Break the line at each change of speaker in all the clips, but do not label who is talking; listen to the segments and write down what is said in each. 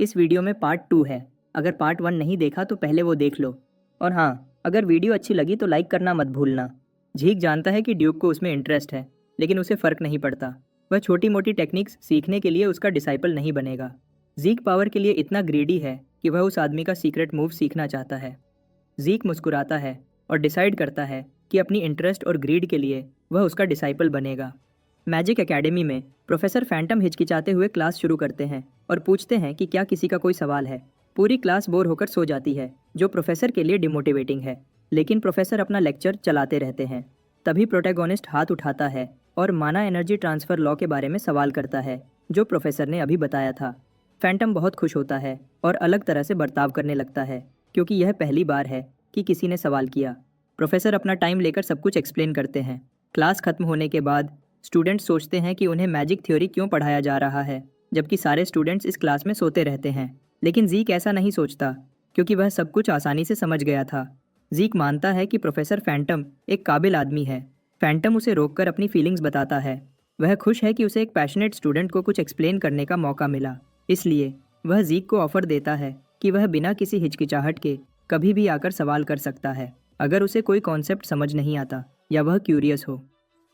इस वीडियो में पार्ट 2 है। अगर पार्ट 1 नहीं देखा तो पहले वो देख लो। और हाँ, अगर वीडियो अच्छी लगी तो लाइक करना मत भूलना। झीक जानता है कि ड्यूक को उसमें इंटरेस्ट है, लेकिन उसे फ़र्क नहीं पड़ता। वह छोटी मोटी टेक्निक्स सीखने के लिए उसका डिसाइपल नहीं बनेगा। जीक पावर के लिए इतना ग्रीडी है कि वह उस आदमी का सीक्रेट मूव सीखना चाहता है। जीक मुस्कुराता है और डिसाइड करता है कि अपनी इंटरेस्ट और ग्रीड के लिए वह उसका डिसाइपल बनेगा। मैजिक एकेडमी में प्रोफेसर फैंटम हिचकिचाते हुए क्लास शुरू करते हैं और पूछते हैं कि क्या किसी का कोई सवाल है। पूरी क्लास बोर होकर सो जाती है, जो प्रोफेसर के लिए डिमोटिवेटिंग है, लेकिन प्रोफेसर अपना लेक्चर चलाते रहते हैं। तभी प्रोटैगोनिस्ट हाथ उठाता है और माना एनर्जी ट्रांसफ़र लॉ के बारे में सवाल करता है, जो प्रोफेसर ने अभी बताया था। फैंटम बहुत खुश होता है और अलग तरह से बर्ताव करने लगता है, क्योंकि यह पहली बार है कि किसी ने सवाल किया। प्रोफेसर अपना टाइम लेकर सब कुछ एक्सप्लेन करते हैं। क्लास खत्म होने के बाद स्टूडेंट्स सोचते हैं कि उन्हें मैजिक थ्योरी क्यों पढ़ाया जा रहा है, जबकि सारे स्टूडेंट्स इस क्लास में सोते रहते हैं। लेकिन जीक ऐसा नहीं सोचता, क्योंकि वह सब कुछ आसानी से समझ गया था। जीक मानता है कि प्रोफेसर फैंटम एक काबिल आदमी है। फैंटम उसे रोककर अपनी फीलिंग्स बताता है। वह खुश है कि उसे एक पैशनेट स्टूडेंट को कुछ एक्सप्लेन करने का मौका मिला। इसलिए वह जीक को ऑफर देता है कि वह बिना किसी हिचकिचाहट के कभी भी आकर सवाल कर सकता है, अगर उसे कोई कॉन्सेप्ट समझ नहीं आता या वह क्यूरियस हो।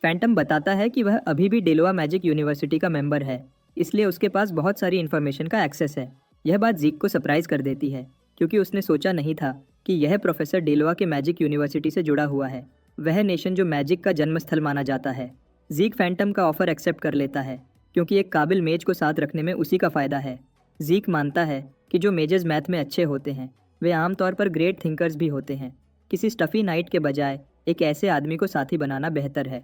फैंटम बताता है कि वह अभी भी डेलोआ मैजिक यूनिवर्सिटी का मेंबर है, इसलिए उसके पास बहुत सारी इन्फॉर्मेशन का एक्सेस है। यह बात जीक को सरप्राइज कर देती है, क्योंकि उसने सोचा नहीं था कि यह प्रोफेसर डेलोआ के मैजिक यूनिवर्सिटी से जुड़ा हुआ है, वह नेशन जो मैजिक का जन्मस्थल माना जाता है। जीक फैंटम का ऑफर एक्सेप्ट कर लेता है, क्योंकि एक काबिल मेज को साथ रखने में उसी का फ़ायदा है। जीक मानता है कि जो मेजेस मैथ में अच्छे होते हैं वे आमतौर पर ग्रेट थिंकर्स भी होते हैं। किसी स्टफ़ी नाइट के बजाय एक ऐसे आदमी को साथी बनाना बेहतर है।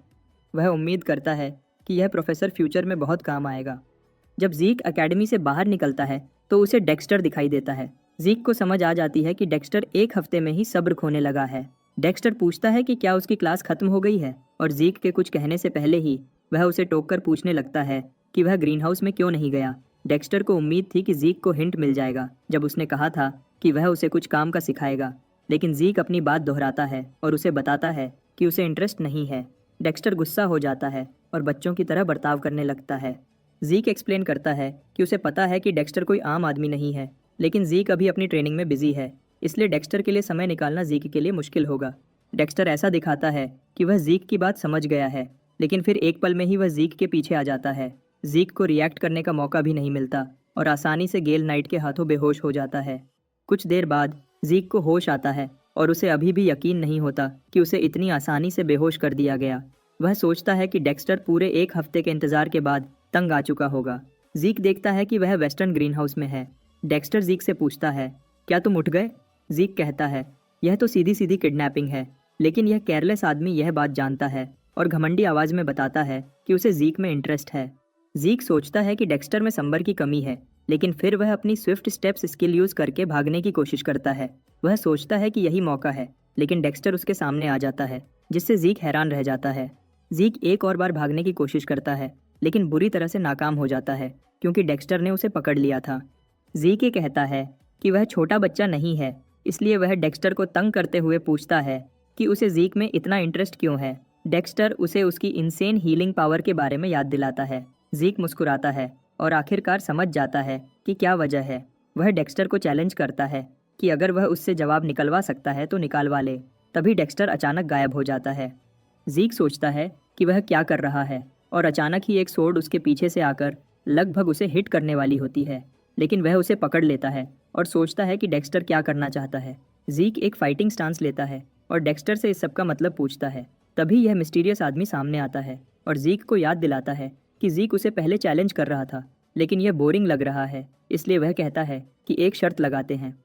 वह उम्मीद करता है कि यह प्रोफेसर फ्यूचर में बहुत काम आएगा। जब जीक एकेडमी से बाहर निकलता है तो उसे डेक्स्टर दिखाई देता है। जीक को समझ आ जाती है कि डेक्स्टर एक हफ्ते में ही सब्र खोने लगा है। डेक्स्टर पूछता है कि क्या उसकी क्लास खत्म हो गई है, और जीक के कुछ कहने से पहले ही वह उसे टोककर पूछने लगता है कि वह ग्रीन हाउस में क्यों नहीं गया। डेक्स्टर को उम्मीद थी कि जीक को हिंट मिल जाएगा, जब उसने कहा था कि वह उसे कुछ काम का सिखाएगा, लेकिन जीक अपनी बात दोहराता है और उसे बताता है कि उसे इंटरेस्ट नहीं है। डेक्स्टर गुस्सा हो जाता है और बच्चों की तरह बर्ताव करने लगता है। जीक एक्सप्लेन करता है कि उसे पता है कि डेक्स्टर कोई आम आदमी नहीं है, लेकिन जीक अभी अपनी ट्रेनिंग में बिजी है, इसलिए डेक्स्टर के लिए समय निकालना जीक के लिए मुश्किल होगा। डेक्स्टर ऐसा दिखाता है कि वह जीक की बात समझ गया है, लेकिन फिर एक पल में ही वह जीक के पीछे आ जाता है। जीक को रिएक्ट करने का मौका भी नहीं मिलता और आसानी से गेल नाइट के हाथों बेहोश हो जाता है। कुछ देर बाद जीक को होश आता है और उसे अभी भी यकीन नहीं होता कि उसे इतनी आसानी से बेहोश कर दिया गया। वह सोचता है कि डेक्स्टर पूरे एक हफ्ते के इंतजार के बाद तंग आ चुका होगा। जीक देखता है कि वह वेस्टर्न ग्रीन हाउस में है। डेक्स्टर जीक से पूछता है, क्या तुम उठ गए? जीक कहता है, यह तो सीधी सीधी किडनैपिंग है। लेकिन यह केयरलेस आदमी यह बात जानता है और घमंडी आवाज़ में बताता है कि उसे जीक में इंटरेस्ट है। जीक सोचता है कि डेक्स्टर में संबर की कमी है, लेकिन फिर वह अपनी स्विफ्ट स्टेप्स स्किल यूज़ करके भागने की कोशिश करता है। वह सोचता है कि यही मौका है, लेकिन डेक्स्टर उसके सामने आ जाता है, जिससे जीक हैरान रह जाता है। जीक एक और बार भागने की कोशिश करता है, लेकिन बुरी तरह से नाकाम हो जाता है, क्योंकि डेक्स्टर ने उसे पकड़ लिया था। जीक ये कहता है कि वह छोटा बच्चा नहीं है, इसलिए वह डेक्स्टर को तंग करते हुए पूछता है कि उसे जीक में इतना इंटरेस्ट क्यों है। डेक्स्टर उसे उसकी इनसेन हीलिंग पावर के बारे में याद दिलाता है। जीक मुस्कुराता है और आखिरकार समझ जाता है कि क्या वजह है। वह डेक्स्टर को चैलेंज करता है कि अगर वह उससे जवाब निकलवा सकता है तो निकालवा ले। तभी डेक्स्टर अचानक गायब हो जाता है। जीक सोचता है कि वह क्या कर रहा है, और अचानक ही एक सोर्ड उसके पीछे से आकर लगभग उसे हिट करने वाली होती है, लेकिन वह उसे पकड़ लेता है और सोचता है कि डेक्स्टर क्या करना चाहता है। जीक एक फाइटिंग स्टांस लेता है और डेक्स्टर से इस सब का मतलब पूछता है। तभी यह मिस्टीरियस आदमी सामने आता है और जीक को याद दिलाता है कि जीक उसे पहले चैलेंज कर रहा था, लेकिन यह बोरिंग लग रहा है, इसलिए वह कहता है कि एक शर्त लगाते हैं।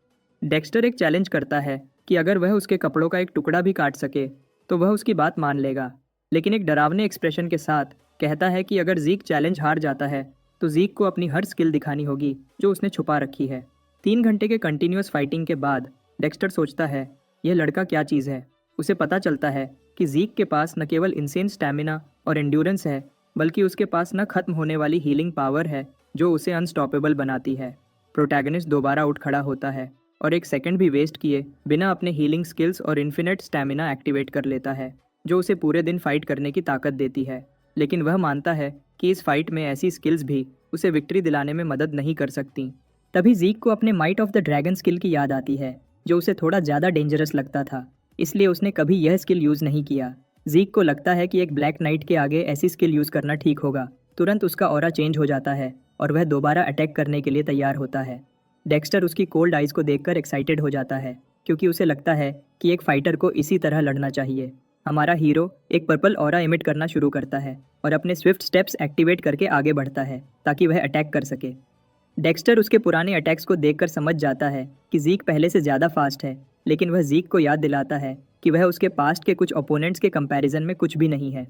डेक्स्टर एक चैलेंज करता है कि अगर वह उसके कपड़ों का एक टुकड़ा भी काट सके तो वह उसकी बात मान लेगा, लेकिन एक डरावने एक्सप्रेशन के साथ कहता है कि अगर जीक चैलेंज हार जाता है तो जीक को अपनी हर स्किल दिखानी होगी जो उसने छुपा रखी है। 3 घंटे के कंटिन्यूअस फाइटिंग के बाद डेक्स्टर सोचता है, यह लड़का क्या चीज़ है। उसे पता चलता है कि जीक के पास न केवल इंसेन स्टैमिना और एंड्योरेंस है, बल्कि उसके पास न खत्म होने वाली हीलिंग पावर है जो उसे अनस्टॉपेबल बनाती है। प्रोटैगनिस्ट दोबारा उठ खड़ा होता है और एक सेकंड भी वेस्ट किए बिना अपने हीलिंग स्किल्स और इन्फिनिट स्टैमिना एक्टिवेट कर लेता है, जो उसे पूरे दिन फाइट करने की ताकत देती है। लेकिन वह मानता है कि इस फाइट में ऐसी स्किल्स भी उसे विक्ट्री दिलाने में मदद नहीं कर सकती। तभी जीक को अपने might of the dragon skill की याद आती है, जो उसे थोड़ा ज़्यादा डेंजरस लगता था, इसलिए उसने कभी यह स्किल यूज़ नहीं किया। जीक को लगता है कि एक ब्लैक नाइट के आगे ऐसी स्किल यूज़ करना ठीक होगा। तुरंत उसका ऑरा चेंज हो जाता है और वह दोबारा अटैक करने के लिए तैयार होता है। डेक्स्टर उसकी कोल्ड आइज़ को देखकर एक्साइटेड हो जाता है, क्योंकि उसे लगता है कि एक फाइटर को इसी तरह लड़ना चाहिए। हमारा हीरो एक पर्पल ऑरा इमिट करना शुरू करता है और अपने स्विफ्ट स्टेप्स एक्टिवेट करके आगे बढ़ता है ताकि वह अटैक कर सके। डेक्स्टर उसके पुराने अटैक्स को देखकर समझ जाता है कि जीक पहले से ज़्यादा फास्ट है, लेकिन वह जीक को याद दिलाता है कि वह उसके पास्ट के कुछ ओपोनेंट्स के कंपैरिजन में कुछ भी नहीं है।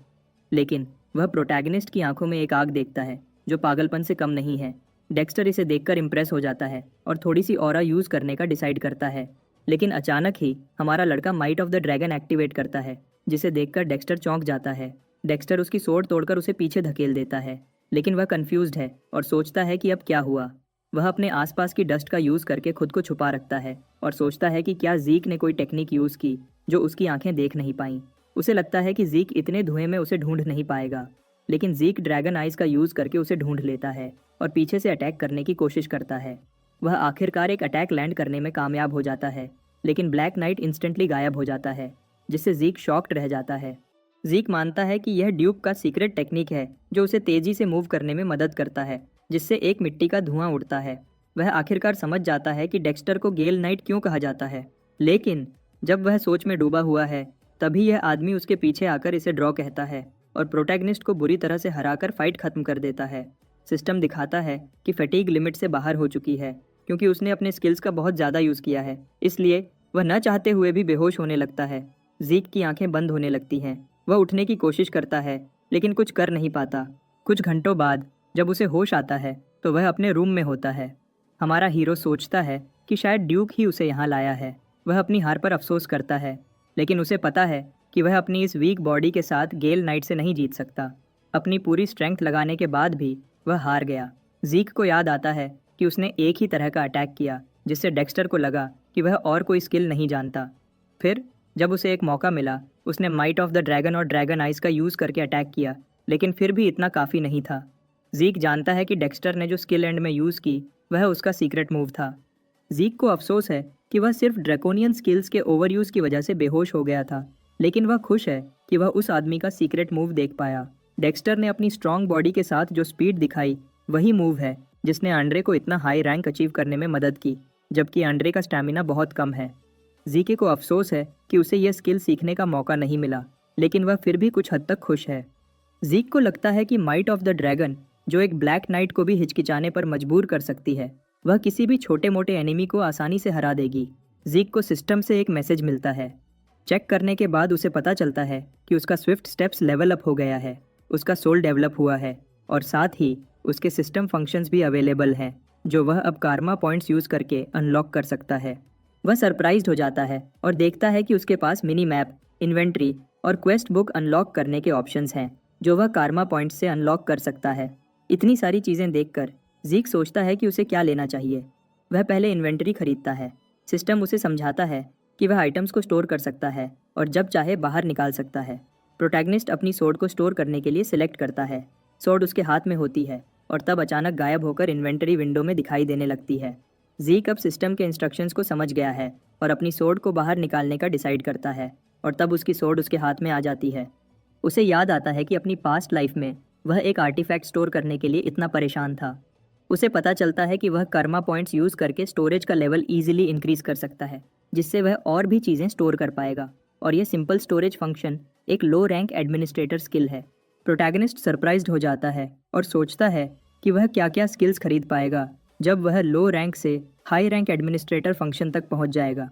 लेकिन वह प्रोटैगनिस्ट की आंखों में एक आग देखता है जो पागलपन से कम नहीं है। डेक्स्टर इसे देखकर इम्प्रेस हो जाता है और थोड़ी सी ऑरा यूज़ करने का डिसाइड करता है, लेकिन अचानक ही हमारा लड़का might of the dragon activate करता है, जिसे देखकर डेक्स्टर चौंक जाता है। डेक्स्टर उसकी सोर्ड तोड़कर उसे पीछे धकेल देता है, लेकिन वह कंफ्यूज्ड है और सोचता है कि अब क्या हुआ। वह अपने आसपास की डस्ट का यूज़ करके खुद को छुपा रखता है और सोचता है कि क्या जीक ने कोई टेक्निक यूज़ की जो उसकी आंखें देख नहीं पाईं। उसे लगता है कि जीक इतने धुएं में उसे ढूंढ नहीं पाएगा, लेकिन जीक ड्रैगन आइज़ का यूज़ करके उसे ढूंढ लेता है और पीछे से अटैक करने की कोशिश करता है। वह आखिरकार एक अटैक लैंड करने में कामयाब हो जाता है, लेकिन ब्लैक नाइट इंस्टेंटली गायब हो जाता है, जिससे जीक शॉक्ड रह जाता है। जीक मानता है कि यह ड्यूक का सीक्रेट टेक्निक है जो उसे तेज़ी से मूव करने में मदद करता है, जिससे एक मिट्टी का धुआं उड़ता है। वह आखिरकार समझ जाता है कि डेक्स्टर को गेल नाइट क्यों कहा जाता है, लेकिन जब वह सोच में डूबा हुआ है तभी यह आदमी उसके पीछे आकर इसे ड्रॉ कहता है और प्रोटैगनिस्ट को बुरी तरह से हराकर फाइट खत्म कर देता है। सिस्टम दिखाता है कि फटीग लिमिट से बाहर हो चुकी है, क्योंकि उसने अपने स्किल्स का बहुत ज़्यादा यूज़ किया है, इसलिए वह न चाहते हुए भी बेहोश होने लगता है। जीक की आंखें बंद होने लगती हैं। वह उठने की कोशिश करता है, लेकिन कुछ कर नहीं पाता। कुछ घंटों बाद जब उसे होश आता है तो वह अपने रूम में होता है। हमारा हीरो सोचता है कि शायद ड्यूक ही उसे यहाँ लाया है। वह अपनी हार पर अफसोस करता है, लेकिन उसे पता है कि वह अपनी इस वीक बॉडी के साथ गेल नाइट से नहीं जीत सकता। अपनी पूरी स्ट्रेंथ लगाने के बाद भी वह हार गया। जीक को याद आता है कि उसने एक ही तरह का अटैक किया, जिससे डेक्स्टर को लगा कि वह और कोई स्किल नहीं जानता। फिर जब उसे एक मौका मिला, उसने माइट ऑफ द ड्रैगन और ड्रैगन आइज का यूज़ करके अटैक किया, लेकिन फिर भी इतना काफ़ी नहीं था। जीक जानता है कि डेक्स्टर ने जो स्किल एंड में यूज़ की वह उसका सीक्रेट मूव था। जीक को अफसोस है कि वह सिर्फ ड्रैकोनियन स्किल्स के ओवरयूज़ की वजह से बेहोश हो गया था, लेकिन वह खुश है कि वह उस आदमी का सीक्रेट मूव देख पाया। डेक्स्टर ने अपनी स्ट्रॉन्ग बॉडी के साथ जो स्पीड दिखाई वही मूव है जिसने आंड्रे को इतना हाई रैंक अचीव करने में मदद की, जबकि आंड्रे का स्टैमिना बहुत कम है। जीके को अफसोस है कि उसे यह स्किल सीखने का मौका नहीं मिला, लेकिन वह फिर भी कुछ हद तक खुश है। जीक को लगता है कि माइट ऑफ द ड्रैगन, जो एक ब्लैक नाइट को भी हिचकिचाने पर मजबूर कर सकती है, वह किसी भी छोटे मोटे एनिमी को आसानी से हरा देगी। जीक को सिस्टम से एक मैसेज मिलता है। चेक करने के बाद उसे पता चलता है कि उसका स्विफ्ट स्टेप्स लेवल अप हो गया है, उसका सोल डेवलप हुआ है और साथ ही उसके सिस्टम फंक्शंस भी अवेलेबल हैं, जो वह अब कारमा पॉइंट्स यूज़ करके अनलॉक कर सकता है। वह सरप्राइज्ड हो जाता है और देखता है कि उसके पास मिनी मैप, इन्वेंट्री और क्वेस्ट बुक अनलॉक करने के ऑप्शंस हैं, जो वह कारमा पॉइंट्स से अनलॉक कर सकता है। इतनी सारी चीज़ें देखकर जीक सोचता है कि उसे क्या लेना चाहिए। वह पहले इन्वेंट्री खरीदता है। सिस्टम उसे समझाता है कि वह आइटम्स को स्टोर कर सकता है और जब चाहे बाहर निकाल सकता है। प्रोटैगनिस्ट अपनी सोर्ड को स्टोर करने के लिए सिलेक्ट करता है। सोर्ड उसके हाथ में होती है और तब अचानक गायब होकर इन्वेंटरी विंडो में दिखाई देने लगती है। जीक अब सिस्टम के इंस्ट्रक्शंस को समझ गया है और अपनी सोर्ड को बाहर निकालने का डिसाइड करता है और तब उसकी सोर्ड उसके हाथ में आ जाती है। उसे याद आता है कि अपनी पास्ट लाइफ में वह एक आर्टिफैक्ट स्टोर करने के लिए इतना परेशान था। उसे पता चलता है कि वह कर्मा पॉइंट्स यूज़ करके स्टोरेज का लेवल ईजिली इंक्रीज़ कर सकता है, जिससे वह और भी चीज़ें स्टोर कर पाएगा। और यह सिंपल स्टोरेज फंक्शन एक लो रैंक एडमिनिस्ट्रेटर स्किल है। प्रोटैगनिस्ट सरप्राइज्ड हो जाता है और सोचता है कि वह क्या क्या स्किल्स खरीद पाएगा जब वह लो रैंक से हाई रैंक एडमिनिस्ट्रेटर फंक्शन तक पहुंच जाएगा।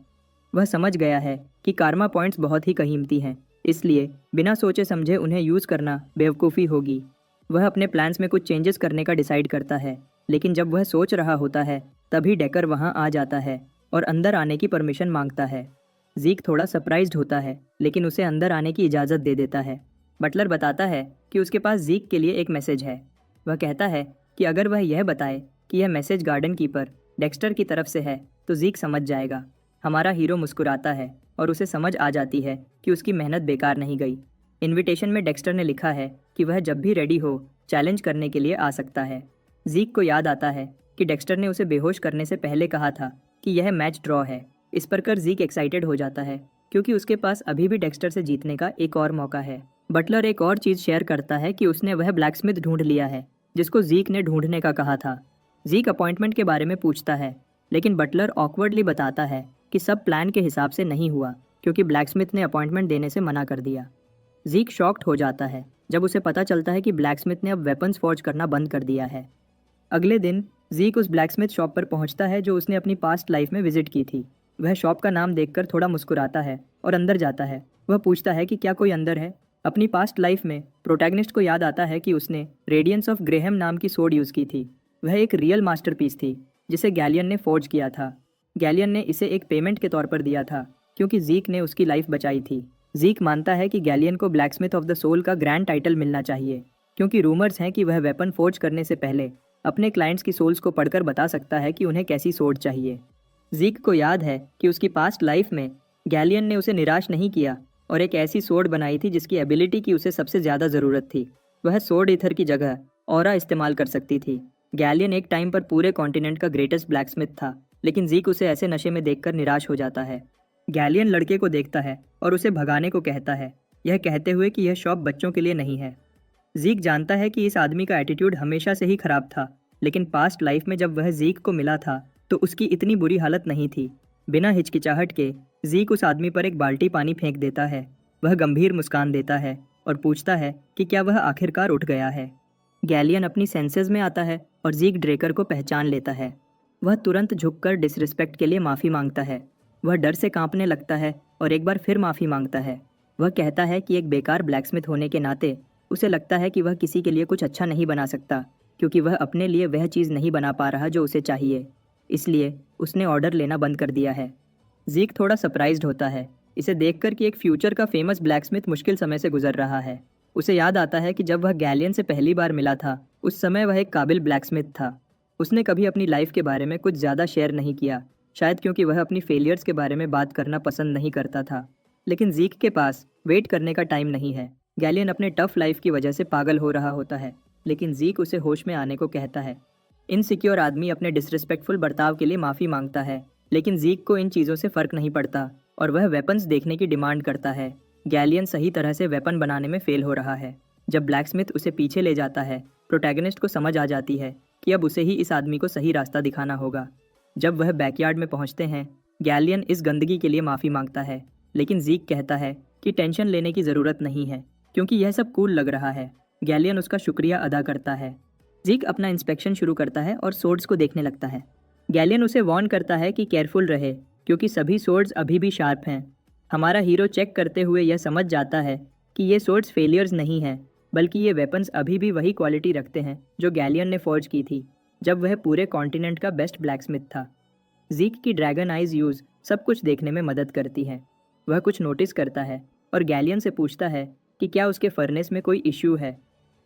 वह समझ गया है कि कारमा पॉइंट्स बहुत ही कीमती हैं, इसलिए बिना सोचे समझे उन्हें यूज़ करना बेवकूफ़ी होगी। वह अपने प्लान्स में कुछ चेंजेस करने का डिसाइड करता है, लेकिन जब वह सोच रहा होता है तभी डेकर वहां आ जाता है और अंदर आने की परमिशन मांगता है। जीक थोड़ा सरप्राइज्ड होता है, लेकिन उसे अंदर आने की इजाज़त दे देता है। बटलर बताता है कि उसके पास जीक के लिए एक मैसेज है। वह कहता है कि अगर वह यह बताए कि यह मैसेज गार्डन कीपर डेक्स्टर की तरफ से है तो जीक समझ जाएगा। हमारा हीरो मुस्कुराता है और उसे समझ आ जाती है कि उसकी मेहनत बेकार नहीं गई। इनविटेशन में डेक्स्टर ने लिखा है कि वह जब भी रेडी हो चैलेंज करने के लिए आ सकता है। जीक को याद आता है कि डेक्स्टर ने उसे बेहोश करने से पहले कहा था कि यह मैच ड्रॉ है। इस पर कर जीक एक्साइटेड हो जाता है क्योंकि उसके पास अभी भी डेक्स्टर से जीतने का एक और मौका है। बटलर एक और चीज़ शेयर करता है कि उसने वह ब्लैकस्मिथ ढूंढ लिया है जिसको जीक ने ढूंढने का कहा था। जीक अपॉइंटमेंट के बारे में पूछता है, लेकिन बटलर ऑकवर्डली बताता है कि सब प्लान के हिसाब से नहीं हुआ क्योंकि ब्लैकस्मिथ ने अपॉइंटमेंट देने से मना कर दिया। जीक शॉक्ड हो जाता है जब उसे पता चलता है कि ब्लैकस्मिथ ने अब वेपन्स फॉर्ज करना बंद कर दिया है। अगले दिन जीक उस ब्लैकस्मिथ शॉप पर पहुंचता है जो उसने अपनी पास्ट लाइफ में विजिट की थी। वह शॉप का नाम देखकर थोड़ा मुस्कुराता है और अंदर जाता है। वह पूछता है कि क्या कोई अंदर है। अपनी पास्ट लाइफ में प्रोटैगनिस्ट को याद आता है कि उसने रेडियंस ऑफ ग्रेहम नाम की सोड यूज़ की थी। वह एक रियल मास्टरपीस थी जिसे गैलियन ने फोर्ज किया था। गैलियन ने इसे एक पेमेंट के तौर पर दिया था क्योंकि जीक ने उसकी लाइफ बचाई थी। जीक मानता है कि गैलियन को ब्लैकस्मिथ ऑफ द सोल का ग्रैंड टाइटल मिलना चाहिए क्योंकि रूमर्स हैं कि वह वेपन फोर्ज करने से पहले अपने क्लाइंट्स की सोल्स को पढ़कर बता सकता है कि उन्हें कैसी सोड चाहिए। जीक को याद है कि उसकी पास्ट लाइफ में गैलियन ने उसे निराश नहीं किया और एक ऐसी सोड बनाई थी जिसकी एबिलिटी की उसे सबसे ज़्यादा ज़रूरत थी। वह सोड ईथर की जगह ऑरा इस्तेमाल कर सकती थी। गैलियन एक टाइम पर पूरे कॉन्टिनेंट का ग्रेटेस्ट ब्लैकस्मिथ था, लेकिन जीक उसे ऐसे नशे में देखकर निराश हो जाता है। गैलियन लड़के को देखता है और उसे भगाने को कहता है, यह कहते हुए कि यह शॉप बच्चों के लिए नहीं है। जीक जानता है कि इस आदमी का एटीट्यूड हमेशा से ही खराब था, लेकिन पास्ट लाइफ में जब वह जीक को मिला था तो उसकी इतनी बुरी हालत नहीं थी। बिना हिचकिचाहट के जीक उस आदमी पर एक बाल्टी पानी फेंक देता है। वह गंभीर मुस्कान देता है और पूछता है कि क्या वह आखिरकार उठ गया है। गैलियन अपनी सेंसेस में आता है और जीक ड्रेकर को पहचान लेता है। वह तुरंत झुककर डिसरिस्पेक्ट के लिए माफ़ी मांगता है। वह डर से कांपने लगता है और एक बार फिर माफ़ी मांगता है। वह कहता है कि एक बेकार ब्लैकस्मिथ होने के नाते उसे लगता है कि वह किसी के लिए कुछ अच्छा नहीं बना सकता क्योंकि वह अपने लिए वह चीज़ नहीं बना पा रहा जो उसे चाहिए, इसलिए उसने ऑर्डर लेना बंद कर दिया है। जीक थोड़ा सरप्राइज्ड होता है इसे देखकर कि एक फ्यूचर का फेमस ब्लैकस्मिथ मुश्किल समय से गुजर रहा है। उसे याद आता है कि जब वह गैलियन से पहली बार मिला था उस समय वह एक काबिल ब्लैकस्मिथ था। उसने कभी अपनी लाइफ के बारे में कुछ ज़्यादा शेयर नहीं किया, शायद क्योंकि वह अपनी फेलियर्स के बारे में बात करना पसंद नहीं करता था। लेकिन जीक के पास वेट करने का टाइम नहीं है। गैलियन अपने टफ लाइफ की वजह से पागल हो रहा होता है, लेकिन जीक उसे होश में आने को कहता है। इनसिक्योर आदमी अपने डिसरिस्पेक्टफुल बर्ताव के लिए माफ़ी मांगता है, लेकिन जीक को इन चीज़ों से फ़र्क नहीं पड़ता और वह वेपन्स देखने की डिमांड करता है। गैलियन सही तरह से वेपन बनाने में फेल हो रहा है। जब ब्लैकस्मिथ उसे पीछे ले जाता है, प्रोटैगनिस्ट को समझ आ जाती है कि अब उसे ही इस आदमी को सही रास्ता दिखाना होगा। जब वह बैकयार्ड में पहुंचते हैं, गैलियन इस गंदगी के लिए माफ़ी मांगता है, लेकिन जीक कहता है कि टेंशन लेने की ज़रूरत नहीं है क्योंकि यह सब कूल लग रहा है। गैलियन उसका शुक्रिया अदा करता है। जीक अपना इंस्पेक्शन शुरू करता है और सोर्ड्स को देखने लगता है। गैलियन उसे वार्न करता है कि केयरफुल रहे क्योंकि सभी सोर्ड्स अभी भी शार्प हैं। हमारा हीरो चेक करते हुए यह समझ जाता है कि ये सोर्ड्स फेलियर्स नहीं हैं, बल्कि ये वेपन्स अभी भी वही क्वालिटी रखते हैं जो गैलियन ने फॉर्ज की थी जब वह पूरे कॉन्टिनेंट का बेस्ट ब्लैकस्मिथ था। जीक की ड्रैगन आइज यूज़ सब कुछ देखने में मदद करती है। वह कुछ नोटिस करता है और गैलियन से पूछता है कि क्या उसके फर्नेस में कोई इश्यू है।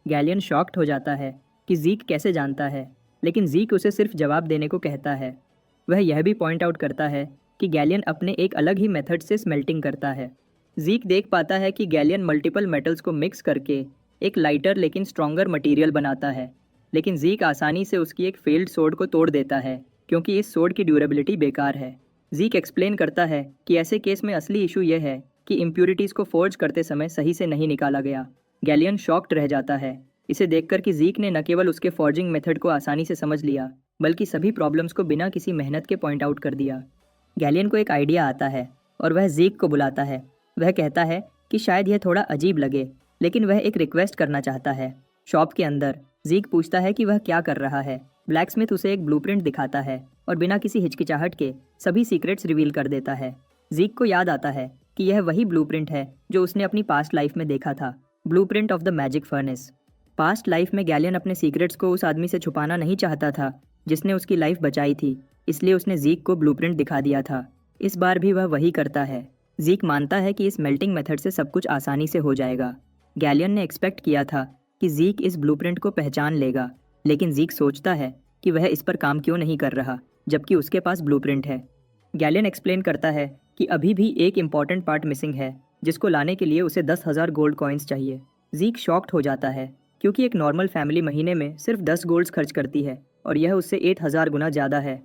गैलियन शॉक्ड हो जाता है कि जीक कैसे जानता है, लेकिन जीक उसे सिर्फ जवाब देने को कहता है। वह यह भी पॉइंट आउट करता है कि गैलियन अपने एक अलग ही मेथड से स्मेल्टिंग करता है। जीक देख पाता है कि गैलियन मल्टीपल मेटल्स को मिक्स करके एक लाइटर लेकिन स्ट्रॉन्गर मटेरियल बनाता है, लेकिन जीक आसानी से उसकी एक फेल्ड सोड को तोड़ देता है क्योंकि इस सोड की ड्यूरेबिलिटी बेकार है। जीक एक्सप्लेन करता है कि ऐसे केस में असली इशू यह है कि इम्प्यूरिटीज़ को फोर्ज करते समय सही से नहीं निकाला गया। गैलियन शॉक्ड रह जाता है इसे देखकर कि जीक ने न केवल उसके फॉर्जिंग मेथड को आसानी से समझ लिया, बल्कि सभी प्रॉब्लम्स को बिना किसी मेहनत के पॉइंट आउट कर दिया। गैलियन को एक आइडिया आता है और वह जीक को बुलाता है। वह कहता है कि शायद यह थोड़ा अजीब लगे, लेकिन वह एक रिक्वेस्ट करना चाहता है। शॉप के अंदर जीक पूछता है कि वह क्या कर रहा है। ब्लैकस्मिथ उसे एक ब्लूप्रिंट दिखाता है और बिना किसी हिचकिचाहट के सभी सीक्रेट्स रिवील कर देता है। जीक को याद आता है कि यह वही ब्लूप्रिंट है जो उसने अपनी पास्ट लाइफ में देखा था, blueprint of the magic furnace. Past life में गैलियन अपने सीक्रेट्स को उस आदमी से छुपाना नहीं चाहता था जिसने उसकी लाइफ बचाई थी, इसलिए उसने जीक को ब्लूप्रिंट दिखा दिया था। इस बार भी वह वही करता है। जीक मानता है कि इस मेल्टिंग मेथड से सब कुछ आसानी से हो जाएगा। गैलियन ने एक्सपेक्ट किया था कि जीक इस ब्लूप्रिंट को पहचान लेगा, लेकिन जीक सोचता है कि वह इस पर काम क्यों नहीं कर रहा जबकि उसके पास ब्लूप्रिंट है। गैलियन एक्सप्लेन करता है कि अभी भी एक इम्पॉर्टेंट पार्ट मिसिंग है जिसको लाने के लिए उसे 10,000 गोल्ड कॉइन्स चाहिए। जीक शॉक्ड हो जाता है क्योंकि एक नॉर्मल फैमिली महीने में सिर्फ 10 गोल्ड्स खर्च करती है, और यह उससे 8000 गुना ज़्यादा है।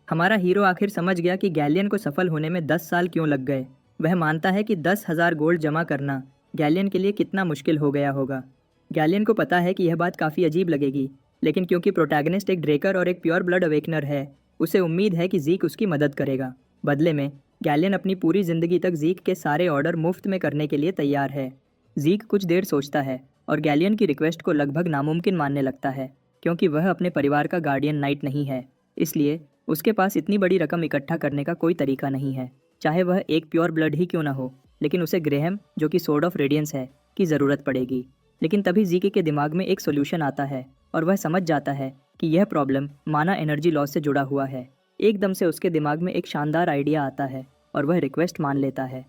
हमारा हीरो आखिर समझ गया कि गैलियन को सफल होने में 10 साल क्यों लग गए। वह मानता है कि 10,000 गोल्ड जमा करना गैलियन के लिए कितना मुश्किल हो गया होगा। गैलियन को पता है कि यह बात काफ़ी अजीब लगेगी, लेकिन क्योंकि प्रोटैगनिस्ट एक ड्रेकर और एक प्योर ब्लड अवेकनर है, उसे उम्मीद है कि ज़ीक उसकी मदद करेगा। बदले में गैलियन अपनी पूरी ज़िंदगी तक ज़ीक के सारे ऑर्डर मुफ्त में करने के लिए तैयार है। ज़ीक कुछ देर सोचता है और गैलियन की रिक्वेस्ट को लगभग नामुमकिन मानने लगता है, क्योंकि वह अपने परिवार का गार्डियन नाइट नहीं है। इसलिए उसके पास इतनी बड़ी रकम इकट्ठा करने का कोई तरीका नहीं है, चाहे वह एक प्योर ब्लड ही क्यों ना हो। लेकिन उसे ग्रेहम, जो कि सोर्ड ऑफ रेडियंस है, की ज़रूरत पड़ेगी। लेकिन तभी ज़ीके के दिमाग में एक सोल्यूशन आता है और वह समझ जाता है कि यह प्रॉब्लम माना एनर्जी लॉस से जुड़ा हुआ है। एकदम से उसके दिमाग में एक शानदार आइडिया आता है और वह रिक्वेस्ट मान लेता है।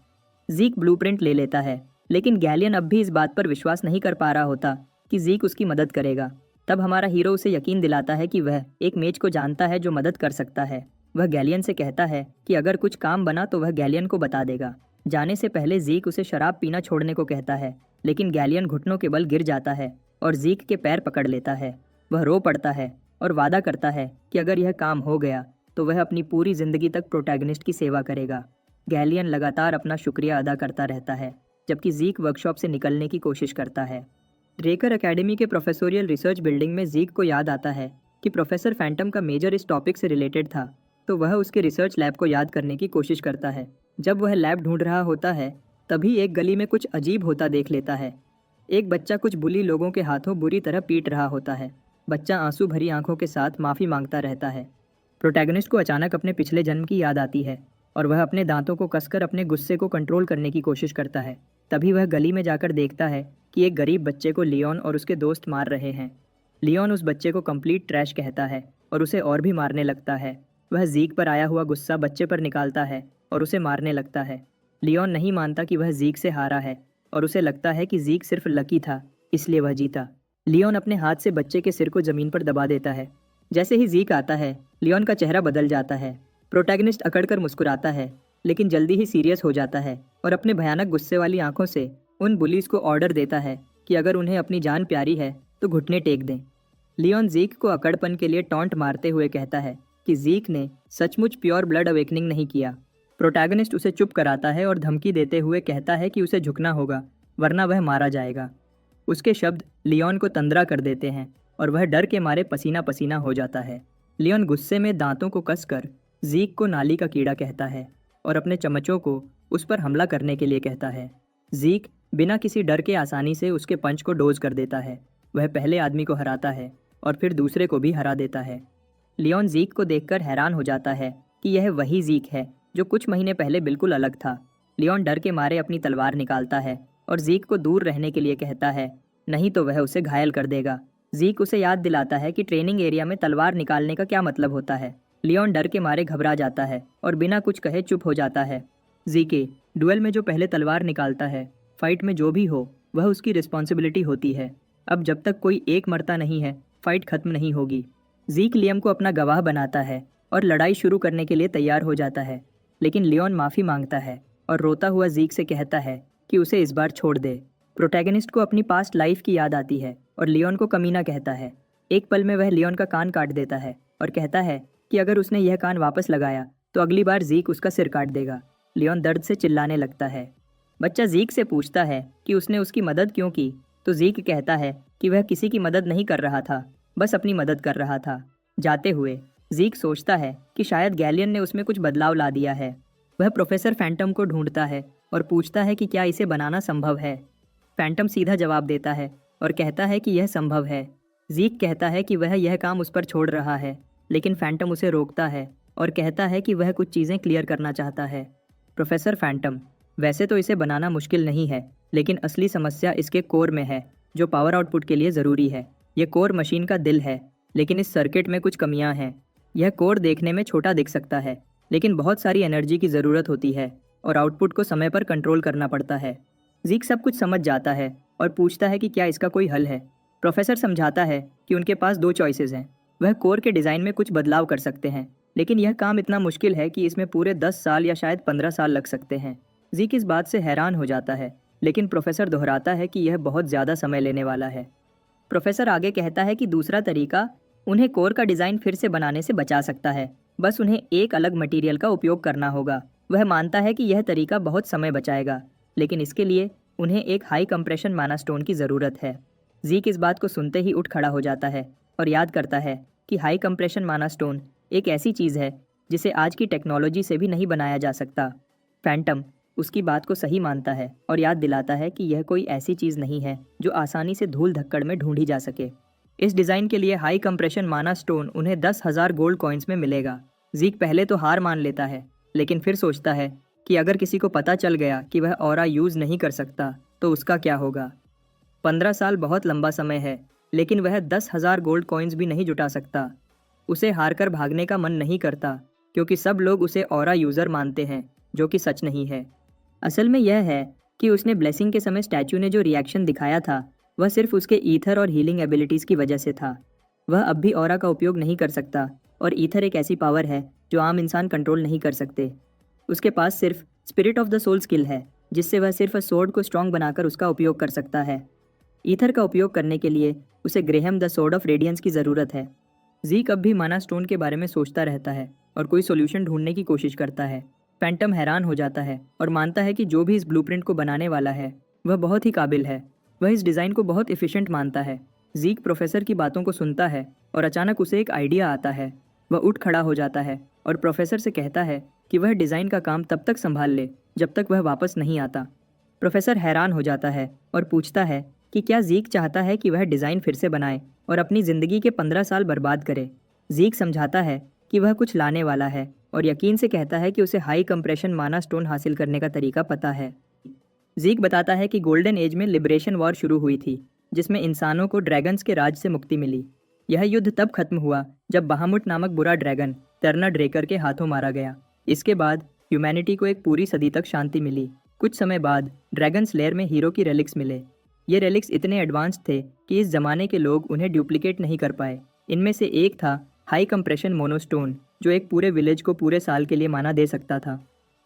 ज़ीक ब्लूप्रिंट ले लेता है, लेकिन गैलियन अब भी इस बात पर विश्वास नहीं कर पा रहा होता कि ज़ीक उसकी मदद करेगा। तब हमारा हीरो उसे यकीन दिलाता है कि वह एक मेज को जानता है जो मदद कर सकता है। वह गैलियन से कहता है कि अगर कुछ काम बना तो वह गैलियन को बता देगा। जाने से पहले ज़ीक उसे शराब पीना छोड़ने को कहता है, लेकिन गैलियन घुटनों के बल गिर जाता है और ज़ीक के पैर पकड़ लेता है। वह रो पड़ता है और वादा करता है कि अगर यह काम हो गया तो वह अपनी पूरी ज़िंदगी तक प्रोटैगनिस्ट की सेवा करेगा। गैलियन लगातार अपना शुक्रिया अदा करता रहता है, जबकि ज़ीक वर्कशॉप से निकलने की कोशिश करता है। ड्रेकर एकेडमी के प्रोफेसोरियल रिसर्च बिल्डिंग में ज़ीक को याद आता है कि प्रोफेसर फैंटम का मेजर इस टॉपिक से रिलेटेड था, तो वह उसके रिसर्च लैब को याद करने की कोशिश करता है। जब वह लैब ढूंढ रहा होता है, तभी एक गली में कुछ अजीब होता देख लेता है। एक बच्चा कुछ बुली लोगों के हाथों बुरी तरह पीट रहा होता है। बच्चा आंसू भरी आंखों के साथ माफ़ी मांगता रहता है। प्रोटैगनिस्ट को अचानक अपने पिछले जन्म की याद आती है और वह अपने दांतों को कसकर अपने गुस्से को कंट्रोल करने की कोशिश करता है। तभी वह गली में जाकर देखता है कि एक गरीब बच्चे को लियोन और उसके दोस्त मार रहे हैं। लियोन उस बच्चे को कंप्लीट ट्रैश कहता है और उसे और भी मारने लगता है। वह ज़ीक पर आया हुआ गुस्सा बच्चे पर निकालता है और उसे मारने लगता है। लियोन नहीं मानता कि वह ज़ीक से हारा है और उसे लगता है कि ज़ीक सिर्फ लकी था, इसलिए वह जीता। लियोन अपने हाथ से बच्चे के सिर को ज़मीन पर दबा देता है। जैसे ही ज़ीक आता है, लियोन का चेहरा बदल जाता है। प्रोटैगनिस्ट अकड़कर मुस्कुराता है, लेकिन जल्दी ही सीरियस हो जाता है और अपने भयानक गुस्से वाली आंखों से उन बुलीज को ऑर्डर देता है कि अगर उन्हें अपनी जान प्यारी है तो घुटने टेक दें। लियोन ज़ीक को अकड़पन के लिए टॉन्ट मारते हुए कहता है कि ज़ीक ने सचमुच प्योर ब्लड अवेकनिंग नहीं किया। प्रोटैगनिस्ट उसे चुप कराता है और धमकी देते हुए कहता है कि उसे झुकना होगा, वरना वह मारा जाएगा। उसके शब्द लियोन को तंद्रा कर देते हैं और वह डर के मारे पसीना पसीना हो जाता है। लियोन गुस्से में दांतों को कसकर ज़ीक को नाली का कीड़ा कहता है और अपने चमचों को उस पर हमला करने के लिए कहता है। ज़ीक बिना किसी डर के आसानी से उसके पंच को डोज कर देता है। वह पहले आदमी को हराता है और फिर दूसरे को भी हरा देता है। लियोन ज़ीक को देखकर हैरान हो जाता है कि यह वही ज़ीक है जो कुछ महीने पहले बिल्कुल अलग था। लियोन डर के मारे अपनी तलवार निकालता है और ज़ीक को दूर रहने के लिए कहता है, नहीं तो वह उसे घायल कर देगा। ज़ीक उसे याद दिलाता है कि ट्रेनिंग एरिया में तलवार निकालने का क्या मतलब होता है। लियोन डर के मारे घबरा जाता है और बिना कुछ कहे चुप हो जाता है। ज़ीके डुएल में जो पहले तलवार निकालता है, फाइट में जो भी हो वह उसकी रिस्पॉन्सिबिलिटी होती है। अब जब तक कोई एक मरता नहीं है, फाइट खत्म नहीं होगी। ज़ीक लियम को अपना गवाह बनाता है और लड़ाई शुरू करने के लिए तैयार हो जाता है, लेकिन लियोन माफ़ी मांगता है और रोता हुआ ज़ीक से कहता है कि उसे इस बार छोड़ दे। प्रोटैगनिस्ट को अपनी पास्ट लाइफ की याद आती है और लियोन को कमीना कहता है। एक पल में वह लियोन का कान काट देता है और कहता है कि अगर उसने यह कान वापस लगाया तो अगली बार ज़ीक उसका सिर काट देगा। लियोन दर्द से चिल्लाने लगता है। बच्चा ज़ीक से पूछता है कि उसने उसकी मदद क्यों की, तो ज़ीक कहता है कि वह किसी की मदद नहीं कर रहा था, बस अपनी मदद कर रहा था। जाते हुए ज़ीक सोचता है कि शायद गैलियन ने उसमें कुछ बदलाव ला दिया है। वह प्रोफेसर फैंटम को ढूंढता है और पूछता है कि क्या इसे बनाना संभव है। फैंटम सीधा जवाब देता है और कहता है कि यह संभव है। ज़ीक कहता है कि वह यह काम उस पर छोड़ रहा है, लेकिन फैंटम उसे रोकता है और कहता है कि वह कुछ चीज़ें क्लियर करना चाहता है। प्रोफेसर फैंटम, वैसे तो इसे बनाना मुश्किल नहीं है, लेकिन असली समस्या इसके कोर में है, जो पावर आउटपुट के लिए ज़रूरी है। यह कोर मशीन का दिल है, लेकिन इस सर्किट में कुछ कमियां हैं। यह कोर देखने में छोटा दिख सकता है, लेकिन बहुत सारी एनर्जी की ज़रूरत होती है और आउटपुट को समय पर कंट्रोल करना पड़ता है। ज़ीक सब कुछ समझ जाता है और पूछता है कि क्या इसका कोई हल है। प्रोफेसर समझाता है कि उनके पास 2 चॉइसेस हैं। वह कोर के डिज़ाइन में कुछ बदलाव कर सकते हैं, लेकिन यह काम इतना मुश्किल है कि इसमें पूरे 10 साल या शायद 15 साल लग सकते हैं। ज़ीक इस बात से हैरान हो जाता है, लेकिन प्रोफेसर दोहराता है कि यह बहुत ज़्यादा समय लेने वाला है। प्रोफेसर आगे कहता है कि दूसरा तरीका उन्हें कोर का डिज़ाइन फिर से बनाने से बचा सकता है, बस उन्हें एक अलग मटेरियल का उपयोग करना होगा। वह मानता है कि यह तरीका बहुत समय बचाएगा, लेकिन इसके लिए उन्हें एक हाई कंप्रेशन माना स्टोन की ज़रूरत है। ज़ीक इस बात को सुनते ही उठ खड़ा हो जाता है और याद करता है कि हाई कंप्रेशन माना स्टोन एक ऐसी चीज़ है जिसे आज की टेक्नोलॉजी से भी नहीं बनाया जा सकता। फैंटम उसकी बात को सही मानता है और याद दिलाता है कि यह कोई ऐसी चीज़ नहीं है जो आसानी से धूल धक्कड़ में ढूंढी जा सके। इस डिज़ाइन के लिए हाई कंप्रेशन माना स्टोन उन्हें 10,000 गोल्ड कॉइन्स में मिलेगा। ज़ीक पहले तो हार मान लेता है, लेकिन फिर सोचता है कि अगर किसी को पता चल गया कि वह ऑरा यूज़ नहीं कर सकता तो उसका क्या होगा। 15 साल बहुत लंबा समय है, लेकिन वह 10,000 गोल्ड कॉइन्स भी नहीं जुटा सकता। उसे हारकर भागने का मन नहीं करता, क्योंकि सब लोग उसे ऑरा यूज़र मानते हैं, जो कि सच नहीं है। असल में यह है कि उसने ब्लेसिंग के समय स्टैचू ने जो रिएक्शन दिखाया था वह सिर्फ उसके ईथर और हीलिंग एबिलिटीज़ की वजह से था। वह अब भी ऑरा का उपयोग नहीं कर सकता, और ईथर एक ऐसी पावर है जो आम इंसान कंट्रोल नहीं कर सकते। उसके पास सिर्फ spirit of the soul skill है, जिससे वह सिर्फ स्वॉर्ड को स्ट्रॉन्ग बनाकर उसका उपयोग कर सकता है। ईथर का उपयोग करने के लिए उसे Graham the sword of radiance की ज़रूरत है। ज़ीक अब भी माना स्टोन के बारे में सोचता रहता है और कोई सोल्यूशन ढूंढने की कोशिश करता है। फैंटम हैरान हो जाता है और मानता है कि जो भी इस ब्लूप्रिंट को बनाने वाला है वह बहुत ही काबिल है। वह इस डिज़ाइन को बहुत एफिशिएंट मानता है। ज़ीक प्रोफेसर की बातों को सुनता है और अचानक उसे एक आइडिया आता है। वह उठ खड़ा हो जाता है और प्रोफेसर से कहता है कि वह डिज़ाइन का काम तब तक संभाल ले जब तक वह वापस नहीं आता। प्रोफेसर हैरान हो जाता है और पूछता है कि क्या ज़ीक चाहता है कि वह डिज़ाइन फिर से बनाए और अपनी ज़िंदगी के 15 साल बर्बाद करे। ज़ीक समझाता है कि वह कुछ लाने वाला है और यकीन से कहता है कि उसे हाई कंप्रेशन माना स्टोन हासिल करने का तरीका पता है। ज़ीक बताता है कि गोल्डन एज में लिबरेशन वॉर शुरू हुई थी, जिसमें इंसानों को ड्रैगन्स के राज से मुक्ति मिली। यह युद्ध तब खत्म हुआ जब बहामुट नामक बुरा ड्रैगन टर्नर ड्रेकर के हाथों मारा गया। इसके बाद ह्यूमैनिटी को एक पूरी सदी तक शांति मिली। कुछ समय बाद ड्रैगन स्लेयर में हीरो की रेलिक्स मिले। ये रेलिक्स इतने एडवांस थे कि इस ज़माने के लोग उन्हें डुप्लीकेट नहीं कर पाए। इनमें से एक था हाई कंप्रेशन मोनोस्टोन, जो एक पूरे विलेज को पूरे साल के लिए माना दे सकता था।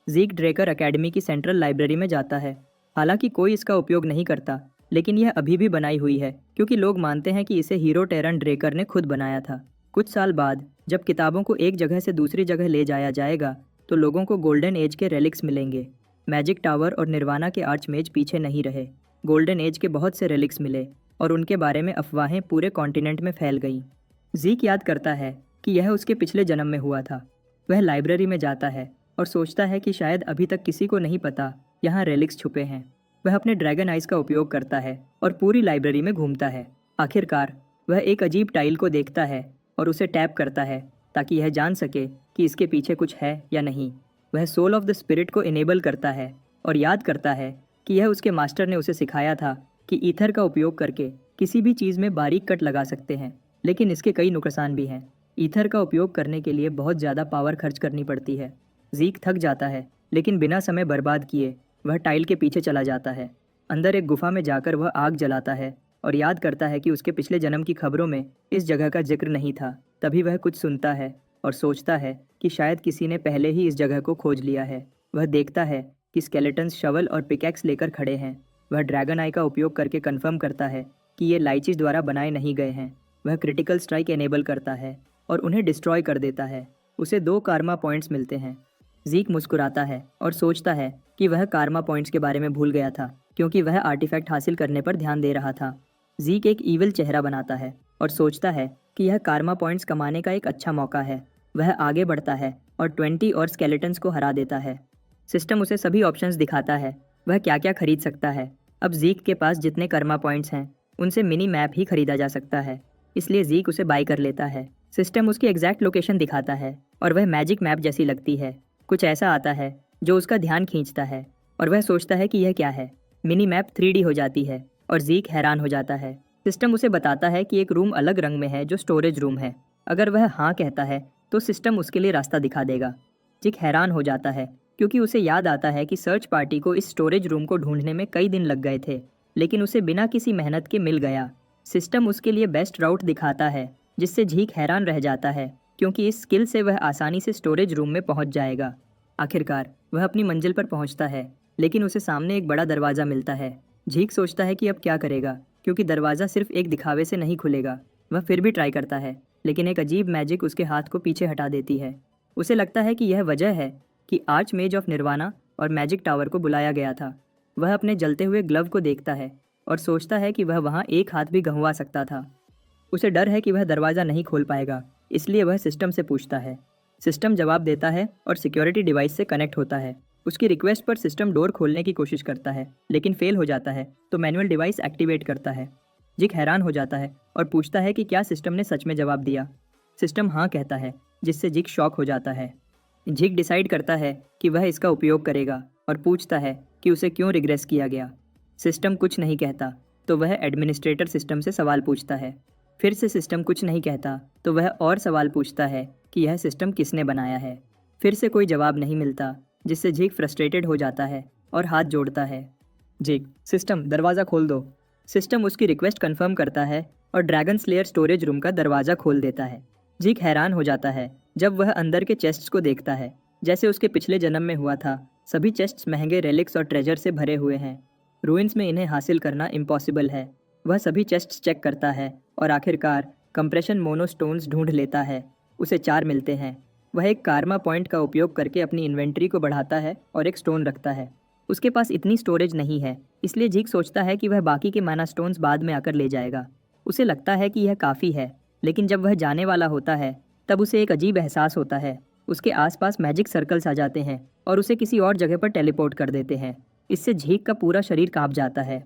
ज़ीक ड्रेकर एकेडमी की सेंट्रल लाइब्रेरी में जाता है। हालांकि कोई इसका उपयोग नहीं करता, लेकिन यह अभी भी बनाई हुई है क्योंकि लोग मानते हैं कि इसे हीरो टेरन ड्रेकर ने खुद बनाया था। कुछ साल बाद जब किताबों को एक जगह से दूसरी जगह ले जाया जाएगा तो लोगों को गोल्डन एज के रेलिक्स मिलेंगे। मैजिक टावर और निर्वाणा के आर्चमेज पीछे नहीं रहे। गोल्डन एज के बहुत से रेलिक्स मिले और उनके बारे में अफवाहें पूरे कॉन्टिनेंट में फैल गईं। ज़ीक याद करता है कि यह उसके पिछले जन्म में हुआ था। वह लाइब्रेरी में जाता है और सोचता है कि शायद अभी तक किसी को नहीं पता यहाँ रेलिक्स छुपे हैं। वह अपने ड्रैगन आइज का उपयोग करता है और पूरी लाइब्रेरी में घूमता है। आखिरकार वह एक अजीब टाइल को देखता है और उसे टैप करता है ताकि यह जान सके कि इसके पीछे कुछ है या नहीं। वह सोल ऑफ द स्पिरिट को इनेबल करता है और याद करता है कि यह उसके मास्टर ने उसे सिखाया था कि ईथर का उपयोग करके किसी भी चीज़ में बारीक कट लगा सकते हैं, लेकिन इसके कई नुकसान भी हैं। ईथर का उपयोग करने के लिए बहुत ज़्यादा पावर खर्च करनी पड़ती है। ज़ीक थक जाता है, लेकिन बिना समय बर्बाद किए वह टाइल के पीछे चला जाता है। अंदर एक गुफा में जाकर वह आग जलाता है और याद करता है कि उसके पिछले जन्म की खबरों में इस जगह का जिक्र नहीं था। तभी वह कुछ सुनता है और सोचता है कि शायद किसी ने पहले ही इस जगह को खोज लिया है। वह देखता है कि स्केलेटन्स शवल और पिकैक्स लेकर खड़े हैं। वह ड्रैगन आई का उपयोग करके कंफर्म करता है कि ये लाइचिस द्वारा बनाए नहीं गए हैं। वह क्रिटिकल स्ट्राइक एनेबल करता है और उन्हें डिस्ट्रॉय कर देता है। उसे 2 कारमा पॉइंट्स मिलते हैं। ज़ीक मुस्कुराता है और सोचता है कि वह कारमा पॉइंट्स के बारे में भूल गया था, क्योंकि वह आर्टिफैक्ट हासिल करने पर ध्यान दे रहा था। ज़ीक एक ईविल चेहरा बनाता है और सोचता है कि यह कारमा पॉइंट्स कमाने का एक अच्छा मौका है। वह आगे बढ़ता है और 20 और स्केलेटन्स को हरा देता है। सिस्टम उसे सभी ऑप्शंस दिखाता है, वह क्या क्या खरीद सकता है। अब ज़ीक के पास जितने कर्मा पॉइंट्स हैं उनसे मिनी मैप ही खरीदा जा सकता है, इसलिए ज़ीक उसे बाय कर लेता है। सिस्टम उसकी एग्जैक्ट लोकेशन दिखाता है और वह मैजिक मैप जैसी लगती है। कुछ ऐसा आता है जो उसका ध्यान खींचता है और वह सोचता है कि यह क्या है। मिनी मैप 3D हो जाती है और ज़ीक हैरान हो जाता है। सिस्टम उसे बताता है कि एक रूम अलग रंग में है जो स्टोरेज रूम है। अगर वह हाँ कहता है तो सिस्टम उसके लिए रास्ता दिखा देगा। ज़ीक हैरान हो जाता है क्योंकि उसे याद आता है कि सर्च पार्टी को इस स्टोरेज रूम को ढूंढने में कई दिन लग गए थे, लेकिन उसे बिना किसी मेहनत के मिल गया। सिस्टम उसके लिए बेस्ट राउट दिखाता है, जिससे ज़ीक हैरान रह जाता है क्योंकि इस स्किल से वह आसानी से स्टोरेज रूम में पहुंच जाएगा। आखिरकार वह अपनी मंजिल पर पहुंचता है, लेकिन उसे सामने एक बड़ा दरवाज़ा मिलता है। ज़ीक सोचता है कि अब क्या करेगा, क्योंकि दरवाज़ा सिर्फ एक दिखावे से नहीं खुलेगा। वह फिर भी ट्राई करता है लेकिन एक अजीब मैजिक उसके हाथ को पीछे हटा देती है। उसे लगता है कि यह वजह है कि आर्च मेज ऑफ निर्वाणा और मैजिक टावर को बुलाया गया था। वह अपने जलते हुए ग्लव को देखता है और सोचता है कि वह वहाँ एक हाथ भी गंवा सकता था। उसे डर है कि वह दरवाज़ा नहीं खोल पाएगा, इसलिए वह सिस्टम से पूछता है। सिस्टम जवाब देता है और सिक्योरिटी डिवाइस से कनेक्ट होता है। उसकी रिक्वेस्ट पर सिस्टम डोर खोलने की कोशिश करता है, लेकिन फेल हो जाता है तो मैनुअल डिवाइस एक्टिवेट करता है। जिक हैरान हो जाता है और पूछता है कि क्या सिस्टम ने सच में जवाब दिया। सिस्टम हाँ कहता है, जिससे जिक शॉक हो जाता है। जिक डिसाइड करता है कि वह इसका उपयोग करेगा और पूछता है कि उसे क्यों रिग्रेस किया गया। सिस्टम कुछ नहीं कहता तो वह एडमिनिस्ट्रेटर सिस्टम से सवाल पूछता है। फिर से सिस्टम कुछ नहीं कहता तो वह और सवाल पूछता है कि यह सिस्टम किसने बनाया है। फिर से कोई जवाब नहीं मिलता, जिससे जिक फ्रस्ट्रेटेड हो जाता है और हाथ जोड़ता है। जिक, सिस्टम दरवाज़ा खोल दो। सिस्टम उसकी रिक्वेस्ट कंफर्म करता है और ड्रैगन स्लेयर स्टोरेज रूम का दरवाज़ा खोल देता है। जिक हैरान हो जाता है जब वह अंदर के चेस्ट्स को देखता है। जैसे उसके पिछले जन्म में हुआ था, सभी चेस्ट्स महंगे रेलिक्स और ट्रेजर से भरे हुए हैं। रूइंस में इन्हें हासिल करना इम्पॉसिबल है। वह सभी चेस्ट्स चेक करता है और आखिरकार कंप्रेशन मोनोस्टोन्स ढूंढ लेता है। उसे 4 मिलते हैं। वह एक कार्मा पॉइंट का उपयोग करके अपनी इन्वेंट्री को बढ़ाता है और एक स्टोन रखता है। उसके पास इतनी स्टोरेज नहीं है, इसलिए जीक सोचता है कि वह बाकी के माना स्टोन्स बाद में आकर ले जाएगा। उसे लगता है कि यह काफ़ी है, लेकिन जब वह जाने वाला होता है तब उसे एक अजीब एहसास होता है। उसके आसपास मैजिक सर्कल्स आ जाते हैं और उसे किसी और जगह पर टेलीपोर्ट कर देते हैं। इससे झीक का पूरा शरीर कांप जाता है।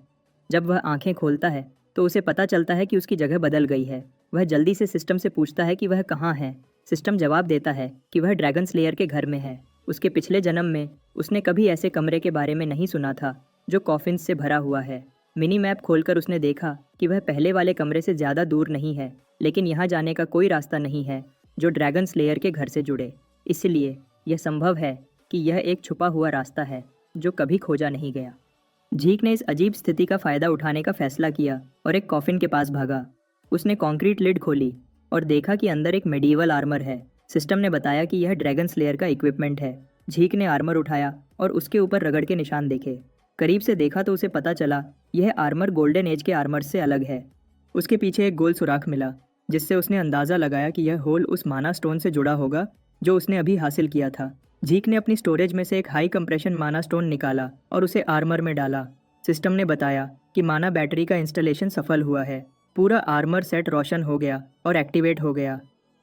जब वह आंखें खोलता है तो उसे पता चलता है कि उसकी जगह बदल गई है। वह जल्दी से सिस्टम से पूछता है कि वह कहाँ है। सिस्टम जवाब देता है कि वह ड्रैगन स्लेयर के घर में है। उसके पिछले जन्म में उसने कभी ऐसे कमरे के बारे में नहीं सुना था जो कॉफिन्स से भरा हुआ है। मिनी मैप खोलकर उसने देखा कि वह पहले वाले कमरे से ज़्यादा दूर नहीं है, लेकिन यहाँ जाने का कोई रास्ता नहीं है जो ड्रैगन स्लेयर के घर से जुड़े। इसलिए यह संभव है कि यह एक छुपा हुआ रास्ता है जो कभी खोजा नहीं गया। झीक ने इस अजीब स्थिति का फ़ायदा उठाने का फैसला किया और एक कॉफिन के पास भागा। उसने कंक्रीट लिड खोली और देखा कि अंदर एक मेडिवल आर्मर है। सिस्टम ने बताया कि यह ड्रैगन स्लेयर का इक्विपमेंट है। झीक ने आर्मर उठाया और उसके ऊपर रगड़ के निशान देखे। करीब से देखा तो उसे पता चला यह आर्मर गोल्डन एज के आर्मर से अलग है। उसके पीछे एक गोल सुराख मिला, जिससे उसने अंदाज़ा लगाया कि यह होल उस माना स्टोन से जुड़ा होगा जो उसने अभी हासिल किया था। झीक ने अपनी स्टोरेज में से एक हाई कंप्रेशन माना स्टोन निकाला और उसे आर्मर में डाला। सिस्टम ने बताया कि माना बैटरी का इंस्टॉलेशन सफल हुआ है। पूरा आर्मर सेट रोशन हो गया और एक्टिवेट हो गया।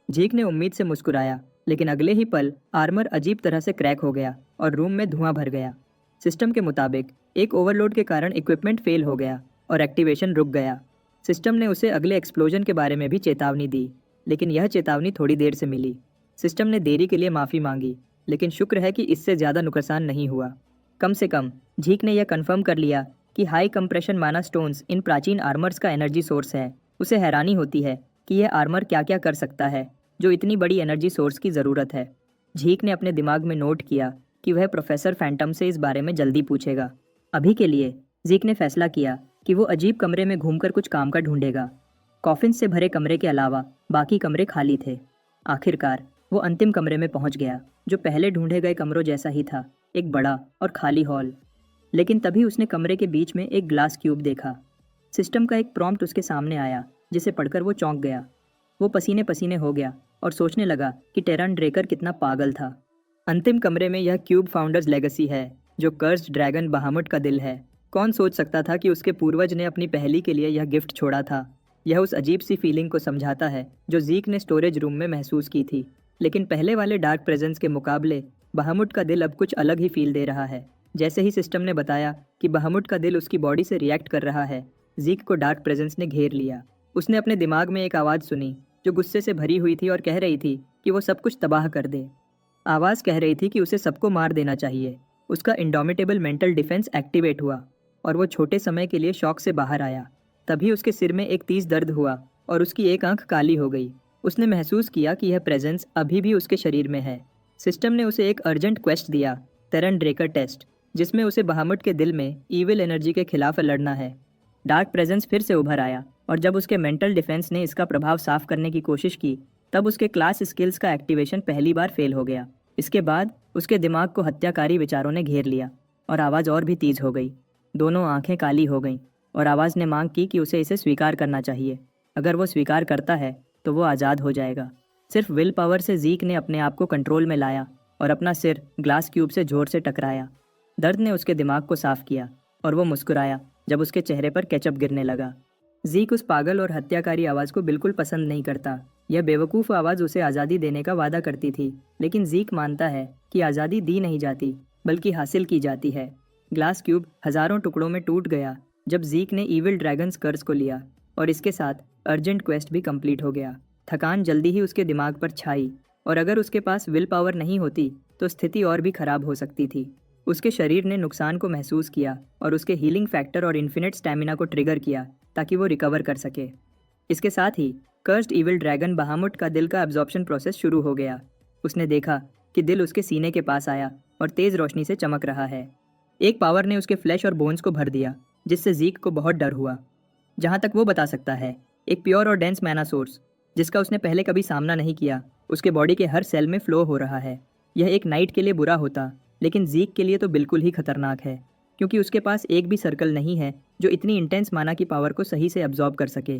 झीक ने उम्मीद से मुस्कुराया, लेकिन अगले ही पल आर्मर अजीब तरह से क्रैक हो गया और रूम में धुआं भर गया। सिस्टम के मुताबिक एक ओवरलोड के कारण इक्विपमेंट फेल हो गया और एक्टिवेशन रुक गया। सिस्टम ने उसे अगले एक्सप्लोजन के बारे में भी चेतावनी दी, लेकिन यह चेतावनी थोड़ी देर से मिली। सिस्टम ने देरी के लिए माफ़ी मांगी, लेकिन शुक्र है कि इससे ज़्यादा नुकसान नहीं हुआ। कम से कम झीक ने यह कंफर्म कर लिया कि हाई कंप्रेशन माना स्टोन्स इन प्राचीन आर्मर्स का एनर्जी सोर्स है। उसे हैरानी होती है कि यह आर्मर क्या क्या कर सकता है जो इतनी बड़ी एनर्जी सोर्स की ज़रूरत है। झीक ने अपने दिमाग में नोट किया कि वह प्रोफेसर फैंटम से इस बारे में जल्दी पूछेगा। अभी के लिए झीक ने फैसला किया कि वो अजीब कमरे में घूमकर कुछ काम का ढूंढेगा। कॉफिन से भरे कमरे के अलावा बाकी कमरे खाली थे। आखिरकार वो अंतिम कमरे में पहुंच गया, जो पहले ढूंढे गए कमरों जैसा ही था, एक बड़ा और खाली हॉल। लेकिन तभी उसने कमरे के बीच में एक ग्लास क्यूब देखा। सिस्टम का एक प्रॉम्प्ट उसके सामने आया, जिसे पढ़कर वो चौंक गया। वो पसीने पसीने हो गया और सोचने लगा कि टेरन ड्रेकर कितना पागल था। अंतिम कमरे में यह क्यूब फाउंडर्स लेगेसी है, जो कर्स्ड ड्रैगन बहामुट का दिल है। कौन सोच सकता था कि उसके पूर्वज ने अपनी पहेली के लिए यह गिफ्ट छोड़ा था। यह उस अजीब सी फीलिंग को समझाता है जो जीक ने स्टोरेज रूम में महसूस की थी। लेकिन पहले वाले डार्क प्रेजेंस के मुकाबले बहामुट का दिल अब कुछ अलग ही फील दे रहा है। जैसे ही सिस्टम ने बताया कि बहामुट का दिल उसकी बॉडी से रिएक्ट कर रहा है, जीक को डार्क प्रेजेंस ने घेर लिया। उसने अपने दिमाग में एक आवाज़ सुनी जो गुस्से से भरी हुई थी और कह रही थी कि वो सब कुछ तबाह कर दे। आवाज़ कह रही थी कि उसे सबको मार देना चाहिए। उसका इंडोमिटेबल मेंटल डिफेंस एक्टिवेट हुआ और वो छोटे समय के लिए शॉक से बाहर आया। तभी उसके सिर में एक तेज दर्द हुआ और उसकी एक आंख काली हो गई। उसने महसूस किया कि यह प्रेजेंस अभी भी उसके शरीर में है। सिस्टम ने उसे एक अर्जेंट क्वेस्ट दिया, टेरन ड्रेकर टेस्ट, जिसमें उसे बहामुट के दिल में ईविल एनर्जी के खिलाफ लड़ना है। डार्क प्रेजेंस फिर से उभर आया और जब उसके मेंटल डिफेंस ने इसका प्रभाव साफ करने की कोशिश की, तब उसके क्लास स्किल्स का एक्टिवेशन पहली बार फेल हो गया। इसके बाद उसके दिमाग को हत्याकारी विचारों ने घेर लिया और आवाज़ और भी तेज हो गई। दोनों आंखें काली हो गईं और आवाज़ ने मांग की कि उसे इसे स्वीकार करना चाहिए। अगर वो स्वीकार करता है तो वो आज़ाद हो जाएगा। सिर्फ विल पावर से ज़ीक ने अपने आप को कंट्रोल में लाया और अपना सिर ग्लास क्यूब से जोर से टकराया। दर्द ने उसके दिमाग को साफ किया और वो मुस्कुराया जब उसके चेहरे पर केचप गिरने लगा। ज़ीक उस पागल और हत्याकारी आवाज़ को बिल्कुल पसंद नहीं करता। यह बेवकूफ़ आवाज़ उसे आज़ादी देने का वादा करती थी, लेकिन ज़ीक मानता है कि आज़ादी दी नहीं जाती बल्कि हासिल की जाती है। ग्लास क्यूब हज़ारों टुकड़ों में टूट गया जब ज़ीक ने ईविल ड्रैगन्स कर्स को लिया, और इसके साथ अर्जेंट क्वेस्ट भी कंप्लीट हो गया। थकान जल्दी ही उसके दिमाग पर छाई, और अगर उसके पास विल पावर नहीं होती तो स्थिति और भी खराब हो सकती थी। उसके शरीर ने नुकसान को महसूस किया और उसके हीलिंग फैक्टर और इन्फिनिट स्टैमिना को ट्रिगर किया ताकि वो रिकवर कर सके। इसके साथ ही कर्स्ड ईविल ड्रैगन बहामुट का दिल का एब्जॉर्प्शन प्रोसेस शुरू हो गया। उसने देखा कि दिल उसके सीने के पास आया और तेज़ रोशनी से चमक रहा है। एक पावर ने उसके फ्लैश और बोन्स को भर दिया, जिससे ज़ीक को बहुत डर हुआ। जहाँ तक वो बता सकता है, एक प्योर और डेंस मैना सोर्स जिसका उसने पहले कभी सामना नहीं किया उसके बॉडी के हर सेल में फ्लो हो रहा है। यह एक नाइट के लिए बुरा होता, लेकिन ज़ीक के लिए तो बिल्कुल ही खतरनाक है, क्योंकि उसके पास एक भी सर्कल नहीं है जो इतनी इंटेंस माना की पावर को सही से एब्जॉर्ब कर सके।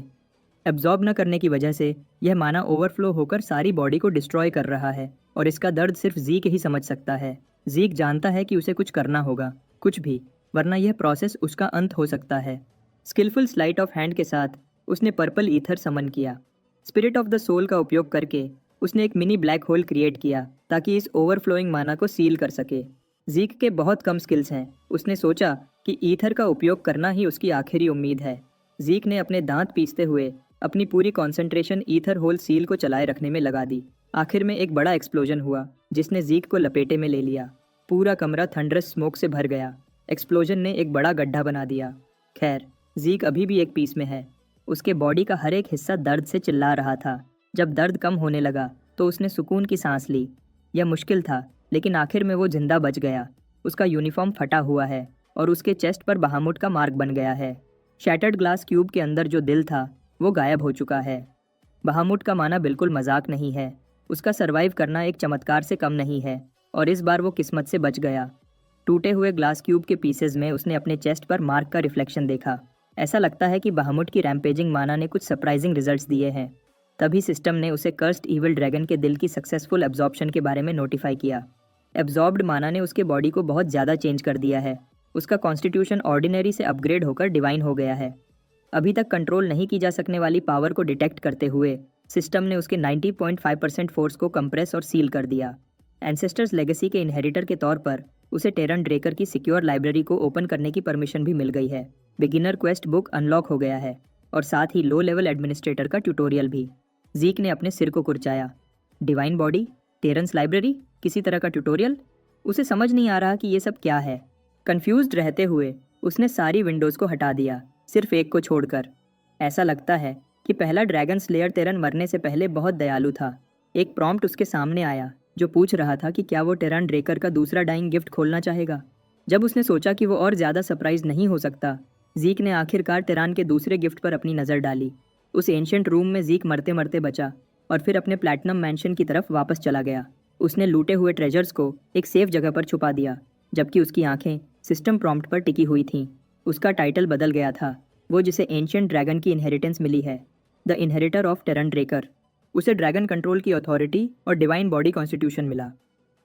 एब्जॉर्ब न करने की वजह से यह माना ओवरफ्लो होकर सारी बॉडी को डिस्ट्रॉय कर रहा है, और इसका दर्द सिर्फ ज़ीक ही समझ सकता है। ज़ीक जानता है कि उसे कुछ करना होगा, कुछ भी, वरना यह प्रोसेस उसका अंत हो सकता है। स्किलफुल स्लाइट ऑफ हैंड के साथ उसने पर्पल ईथर समन किया। स्पिरिट ऑफ द सोल का उपयोग करके उसने एक मिनी ब्लैक होल क्रिएट किया ताकि इस ओवरफ्लोइंग माना को सील कर सके। ज़ीक के बहुत कम स्किल्स हैं। उसने सोचा कि ईथर का उपयोग करना ही उसकी आखिरी उम्मीद है। ज़ीक ने अपने दांत पीसते हुए अपनी पूरी कंसंट्रेशन ईथर होल सील को चलाए रखने में लगा दी। आखिर में एक बड़ा एक्सप्लोजन हुआ जिसने ज़ीक को लपेटे में ले लिया। पूरा कमरा थंडरस स्मोक से भर गया। एक्सप्लोजन ने एक बड़ा गड्ढा बना दिया। खैर, ज़ीक अभी भी एक पीस में है। उसके बॉडी का हर एक हिस्सा दर्द से चिल्ला रहा था। जब दर्द कम होने लगा तो उसने सुकून की सांस ली। यह मुश्किल था, लेकिन आखिर में वो जिंदा बच गया। उसका यूनिफॉर्म फटा हुआ है और उसके चेस्ट पर बहामुट का मार्क बन गया है। शैटर्ड ग्लास क्यूब के अंदर जो दिल था वो गायब हो चुका है। बहामुट का माना बिल्कुल मजाक नहीं है। उसका सरवाइव करना एक चमत्कार से कम नहीं है, और इस बार वो किस्मत से बच गया। टूटे हुए ग्लास क्यूब के पीसेज में उसने अपने चेस्ट पर मार्क का रिफ्लेक्शन देखा। ऐसा लगता है कि बहामुट की रैम्पेजिंग माना ने कुछ सरप्राइजिंग रिजल्ट्स दिए हैं। तभी सिस्टम ने उसे कर्स्ड ईविल ड्रैगन के दिल की सक्सेसफुल एब्जॉर्प्शन के बारे में नोटिफाई किया। एब्जॉर्ब्ड माना ने उसके बॉडी को बहुत ज़्यादा चेंज कर दिया है। उसका कॉन्स्टिट्यूशन ऑर्डिनरी से अपग्रेड होकर डिवाइन हो गया है। अभी तक कंट्रोल नहीं की जा सकने वाली पावर को डिटेक्ट करते हुए सिस्टम ने उसके 90.5% फोर्स को कंप्रेस और सील कर दिया। एंसेस्टर्स लेगेसी के इनहेरिटर के तौर पर उसे टेरन ड्रेकर की सिक्योर लाइब्रेरी को ओपन करने की परमिशन भी मिल गई है। बिगिनर क्वेस्ट बुक अनलॉक हो गया है, और साथ ही लो लेवल एडमिनिस्ट्रेटर का ट्यूटोरियल भी। ज़ीक ने अपने सिर को कुरचाया। डिवाइन बॉडी, टेरन्स लाइब्रेरी, किसी तरह का ट्यूटोरियल? उसे समझ नहीं आ रहा कि ये सब क्या है। कंफ्यूज्ड रहते हुए उसने सारी विंडोज़ को हटा दिया, सिर्फ एक को छोड़कर। ऐसा लगता है कि पहला ड्रैगन स्लेयर टेरन मरने से पहले बहुत दयालु था। एक प्रॉम्प्ट उसके सामने आया जो पूछ रहा था कि क्या वो टेरन ड्रेकर का दूसरा डाइंग गिफ्ट खोलना चाहेगा। जब उसने सोचा कि वो और ज़्यादा सरप्राइज नहीं हो सकता, ज़ीक ने आखिरकार टेरान के दूसरे गिफ्ट पर अपनी नज़र डाली। उस एंशिएंट रूम में ज़ीक मरते मरते बचा और फिर अपने प्लैटिनम मैंशन की तरफ वापस चला गया। उसने लूटे हुए ट्रेजर्स को एक सेफ जगह पर छुपा दिया, जबकि उसकी आंखें सिस्टम प्रॉम्प्ट पर टिकी हुई थीं। उसका टाइटल बदल गया था, वो जिसे एंशिएंट ड्रैगन की इनहेरिटेंस मिली है, the inheritor of terrain Drucker. उसे ड्रैगन कंट्रोल की अथॉरिटी और डिवाइन बॉडी कॉन्स्टिट्यूशन मिला।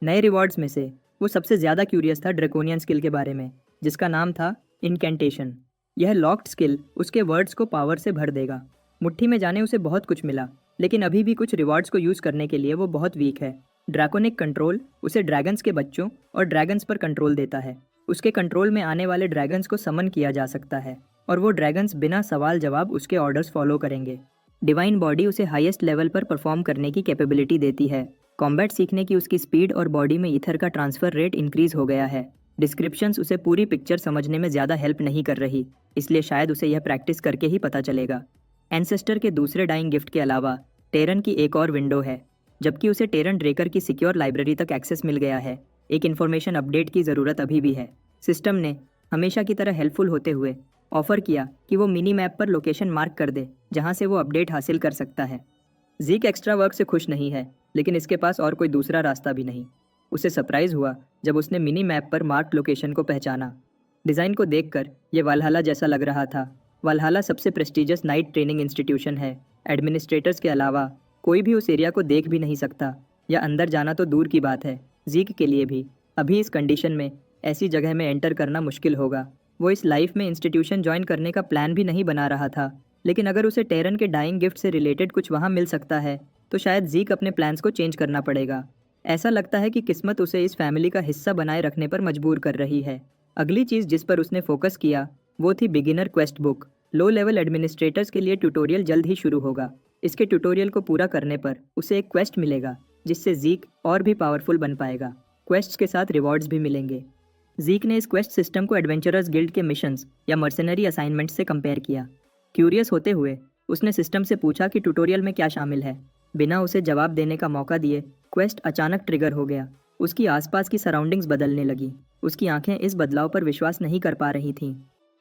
नए रिवॉर्ड्स में से वो सबसे ज़्यादा क्यूरियस था ड्रैकोनियन स्किल के बारे में, जिसका नाम था इनकेंटेशन। यह लॉक्ड स्किल उसके वर्ड्स को पावर से भर देगा। मुट्ठी में जाने उसे बहुत कुछ मिला, लेकिन अभी भी कुछ रिवॉर्ड्स को यूज़ करने के लिए वो बहुत वीक है। ड्रैकोनिक कंट्रोल उसे ड्रैगन्स के बच्चों और ड्रैगन्स पर कंट्रोल देता है। उसके कंट्रोल में आने वाले ड्रैगन्स को समन किया जा सकता है, और वो ड्रैगन्स बिना सवाल जवाब उसके ऑर्डर्स फॉलो करेंगे। डिवाइन बॉडी उसे हाईएस्ट लेवल पर परफॉर्म करने की कैपेबिलिटी देती है। कॉम्बैट सीखने की उसकी स्पीड और बॉडी में ईथर का ट्रांसफ़र रेट इंक्रीज हो गया है। डिस्क्रिप्शंस उसे पूरी पिक्चर समझने में ज़्यादा हेल्प नहीं कर रही, इसलिए शायद उसे यह प्रैक्टिस करके ही पता चलेगा। एंसेस्टर के दूसरे डाइंग गिफ्ट के अलावा टेरन की एक और विंडो है, जबकि उसे टेरन ड्रेकर की सिक्योर लाइब्रेरी तक एक्सेस मिल गया है। एक इन्फॉर्मेशन अपडेट की ज़रूरत अभी भी है। सिस्टम ने हमेशा की तरह हेल्पफुल होते हुए ऑफर किया कि वो मिनी मैप पर लोकेशन मार्क कर दे जहां से वो अपडेट हासिल कर सकता है। ज़ीक एक्स्ट्रा वर्क से खुश नहीं है, लेकिन इसके पास और कोई दूसरा रास्ता भी नहीं। उसे सरप्राइज़ हुआ जब उसने मिनी मैप पर मार्क लोकेशन को पहचाना। डिज़ाइन को देखकर ये वालहला जैसा लग रहा था। वालहला सबसे प्रेस्टिजियस नाइट ट्रेनिंग इंस्टीट्यूशन है एडमिनिस्ट्रेटर्स के अलावा कोई भी उस एरिया को देख भी नहीं सकता, या अंदर जाना तो दूर की बात है। जीक के लिए भी अभी इस कंडीशन में ऐसी जगह में एंटर करना मुश्किल होगा। वो इस लाइफ में इंस्टीट्यूशन ज्वाइन करने का प्लान भी नहीं बना रहा था, लेकिन अगर उसे टेरन के डाइंग गिफ्ट से रिलेटेड कुछ वहाँ मिल सकता है तो शायद जीक अपने प्लान्स को चेंज करना पड़ेगा। ऐसा लगता है कि किस्मत उसे इस फैमिली का हिस्सा बनाए रखने पर मजबूर कर रही है। अगली चीज़ जिस पर उसने फोकस किया वो थी beginner quest book. Low level administrators के लिए ट्यूटोरियल जल्द ही शुरू होगा। इसके ट्यूटोरियल को पूरा करने पर उसे एक क्वेस्ट मिलेगा जिससे जीक और भी पावरफुल बन पाएगा। क्वेस्ट्स के साथ रिवॉर्ड्स भी मिलेंगे। जीक ने इस क्वेस्ट सिस्टम को एडवेंचरर्स गिल्ड के मिशंस या मर्सनरी असाइनमेंट्स से कंपेयर किया। क्यूरियस होते हुए उसने सिस्टम से पूछा कि ट्यूटोरियल में क्या शामिल है। बिना उसे जवाब देने का मौका दिए क्वेस्ट अचानक ट्रिगर हो गया। उसकी आसपास की सराउंडिंग्स बदलने लगी। उसकी आंखें इस बदलाव पर विश्वास नहीं कर पा रही थीं।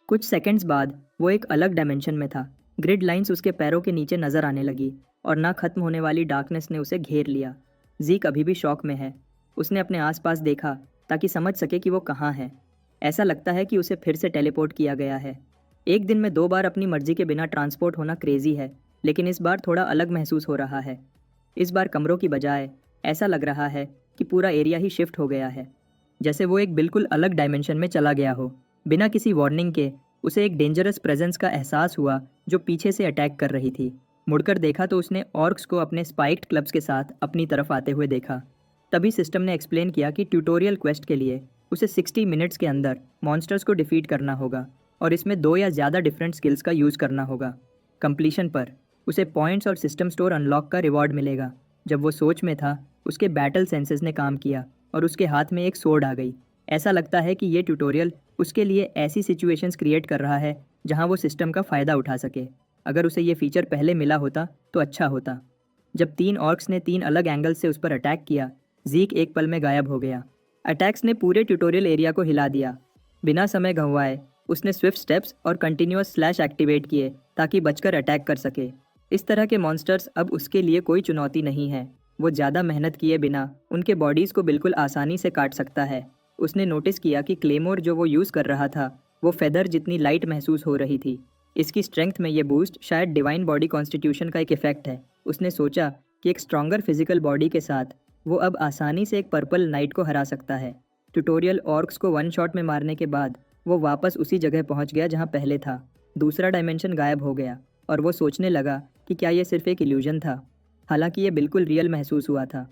कुछ सेकंड्स बाद वो एक अलग डायमेंशन में था। ग्रिड लाइंस उसके पैरों के नीचे नजर आने लगी और ना खत्म होने वाली डार्कनेस ने उसे घेर लिया। जीक अभी भी शॉक में है। उसने अपने आसपास देखा ताकि समझ सके कि वो कहाँ है। ऐसा लगता है कि उसे फिर से टेलीपोर्ट किया गया है। एक दिन में 2 बार अपनी मर्जी के बिना ट्रांसपोर्ट होना क्रेजी है, लेकिन इस बार थोड़ा अलग महसूस हो रहा है। इस बार कमरों की बजाय ऐसा लग रहा है कि पूरा एरिया ही शिफ्ट हो गया है, जैसे वो एक बिल्कुल अलग डायमेंशन में चला गया हो। बिना किसी वार्निंग के उसे एक डेंजरस प्रेजेंस का एहसास हुआ जो पीछे से अटैक कर रही थी। मुड़कर देखा तो उसने ऑर्क्स को अपने स्पाइक्ड क्लब्स के साथ अपनी तरफ आते हुए देखा। तभी सिस्टम ने एक्सप्लेन किया कि ट्यूटोरियल क्वेस्ट के लिए उसे 60 मिनट्स के अंदर मॉन्स्टर्स को डिफीट करना होगा और इसमें 2 या ज़्यादा डिफरेंट स्किल्स का यूज़ करना होगा। कंप्लीशन पर उसे पॉइंट्स और सिस्टम स्टोर अनलॉक का रिवॉर्ड मिलेगा। जब वो सोच में था उसके बैटल सेंसेस ने काम किया और उसके हाथ में एक सोर्ड आ गई। ऐसा लगता है कि ये ट्यूटोरियल उसके लिए ऐसी सिचुएशंस क्रिएट कर रहा है जहां वो सिस्टम का फ़ायदा उठा सके। अगर उसे ये फीचर पहले मिला होता तो अच्छा होता। जब 3 ऑर्क्स ने 3 अलग एंगल से उस पर अटैक किया, जीक एक पल में गायब हो गया। अटैक्स ने पूरे ट्यूटोरियल एरिया को हिला दिया। बिना समय गंवाए उसने स्विफ्ट स्टेप्स और कंटिन्यूअस स्लैश एक्टिवेट किए ताकि बचकर अटैक कर सके। इस तरह के मॉन्स्टर्स अब उसके लिए कोई चुनौती नहीं है। वो ज़्यादा मेहनत किए बिना उनके बॉडीज़ को बिल्कुल आसानी से काट सकता है। उसने नोटिस किया कि क्लेमोर जो वो यूज़ कर रहा था वो फेदर जितनी लाइट महसूस हो रही थी। इसकी स्ट्रेंथ में ये बूस्ट शायद डिवाइन बॉडी कॉन्स्टिट्यूशन का एक इफेक्ट है। उसने सोचा कि एक स्ट्रॉन्गर फिजिकल बॉडी के साथ वो अब आसानी से एक पर्पल नाइट को हरा सकता है। ट्यूटोरियल ऑर्क्स को 1 शॉट में मारने के बाद वो वापस उसी जगह पहुंच गया जहां पहले था। दूसरा डायमेंशन गायब हो गया और वो सोचने लगा कि क्या ये सिर्फ एक इल्यूजन था, हालांकि ये बिल्कुल रियल महसूस हुआ था।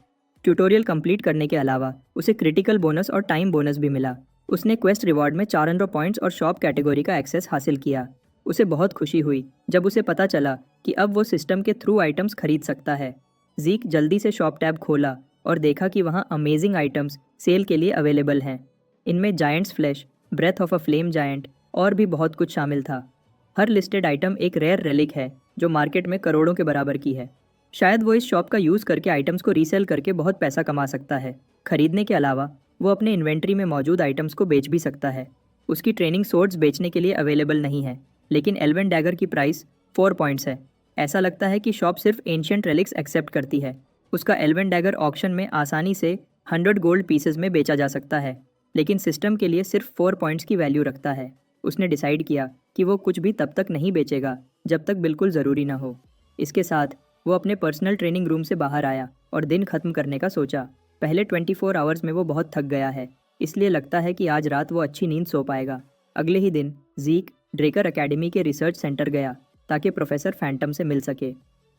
ट्यूटोरियल कंप्लीट करने के अलावा उसे क्रिटिकल बोनस और टाइम बोनस भी मिला। उसने क्वेस्ट रिवॉर्ड में 400 पॉइंट्स और शॉप कैटेगरी का एक्सेस हासिल किया। उसे बहुत खुशी हुई जब उसे पता चला कि अब वो सिस्टम के थ्रू आइटम्स खरीद सकता है। जीक जल्दी से शॉप टैब खोला और देखा कि वहाँ अमेजिंग आइटम्स सेल के लिए अवेलेबल हैं। इनमें giants flash, breath of a flame giant और भी बहुत कुछ शामिल था। हर लिस्टेड आइटम एक रेयर रेलिक है जो मार्केट में करोड़ों के बराबर की है। शायद वो इस शॉप का यूज़ करके आइटम्स को रीसेल करके बहुत पैसा कमा सकता है। खरीदने के अलावा वो अपने इन्वेंट्री में मौजूद आइटम्स को बेच भी सकता है। उसकी ट्रेनिंग सोर्ड्स बेचने के लिए अवेलेबल नहीं है, लेकिन एल्वन डैगर की प्राइस 4 पॉइंट्स है। ऐसा लगता है कि शॉप सिर्फ एंशियंट रेलिक्स एक्सेप्ट करती है। उसका एल्वन डैगर ऑक्शन में आसानी से 100 गोल्ड पीसेस में बेचा जा सकता है, लेकिन सिस्टम के लिए सिर्फ 4 पॉइंट्स की वैल्यू रखता है। उसने डिसाइड किया कि वो कुछ भी तब तक नहीं बेचेगा जब तक बिल्कुल ज़रूरी ना हो। इसके साथ वो अपने पर्सनल ट्रेनिंग रूम से बाहर आया और दिन खत्म करने का सोचा। पहले 24 आवर्स में वो बहुत थक गया है, इसलिए लगता है कि आज रात वो अच्छी नींद सो पाएगा। अगले ही दिन जीक ड्रेकर एकेडमी के रिसर्च सेंटर गया ताकि प्रोफेसर फैंटम से मिल सके।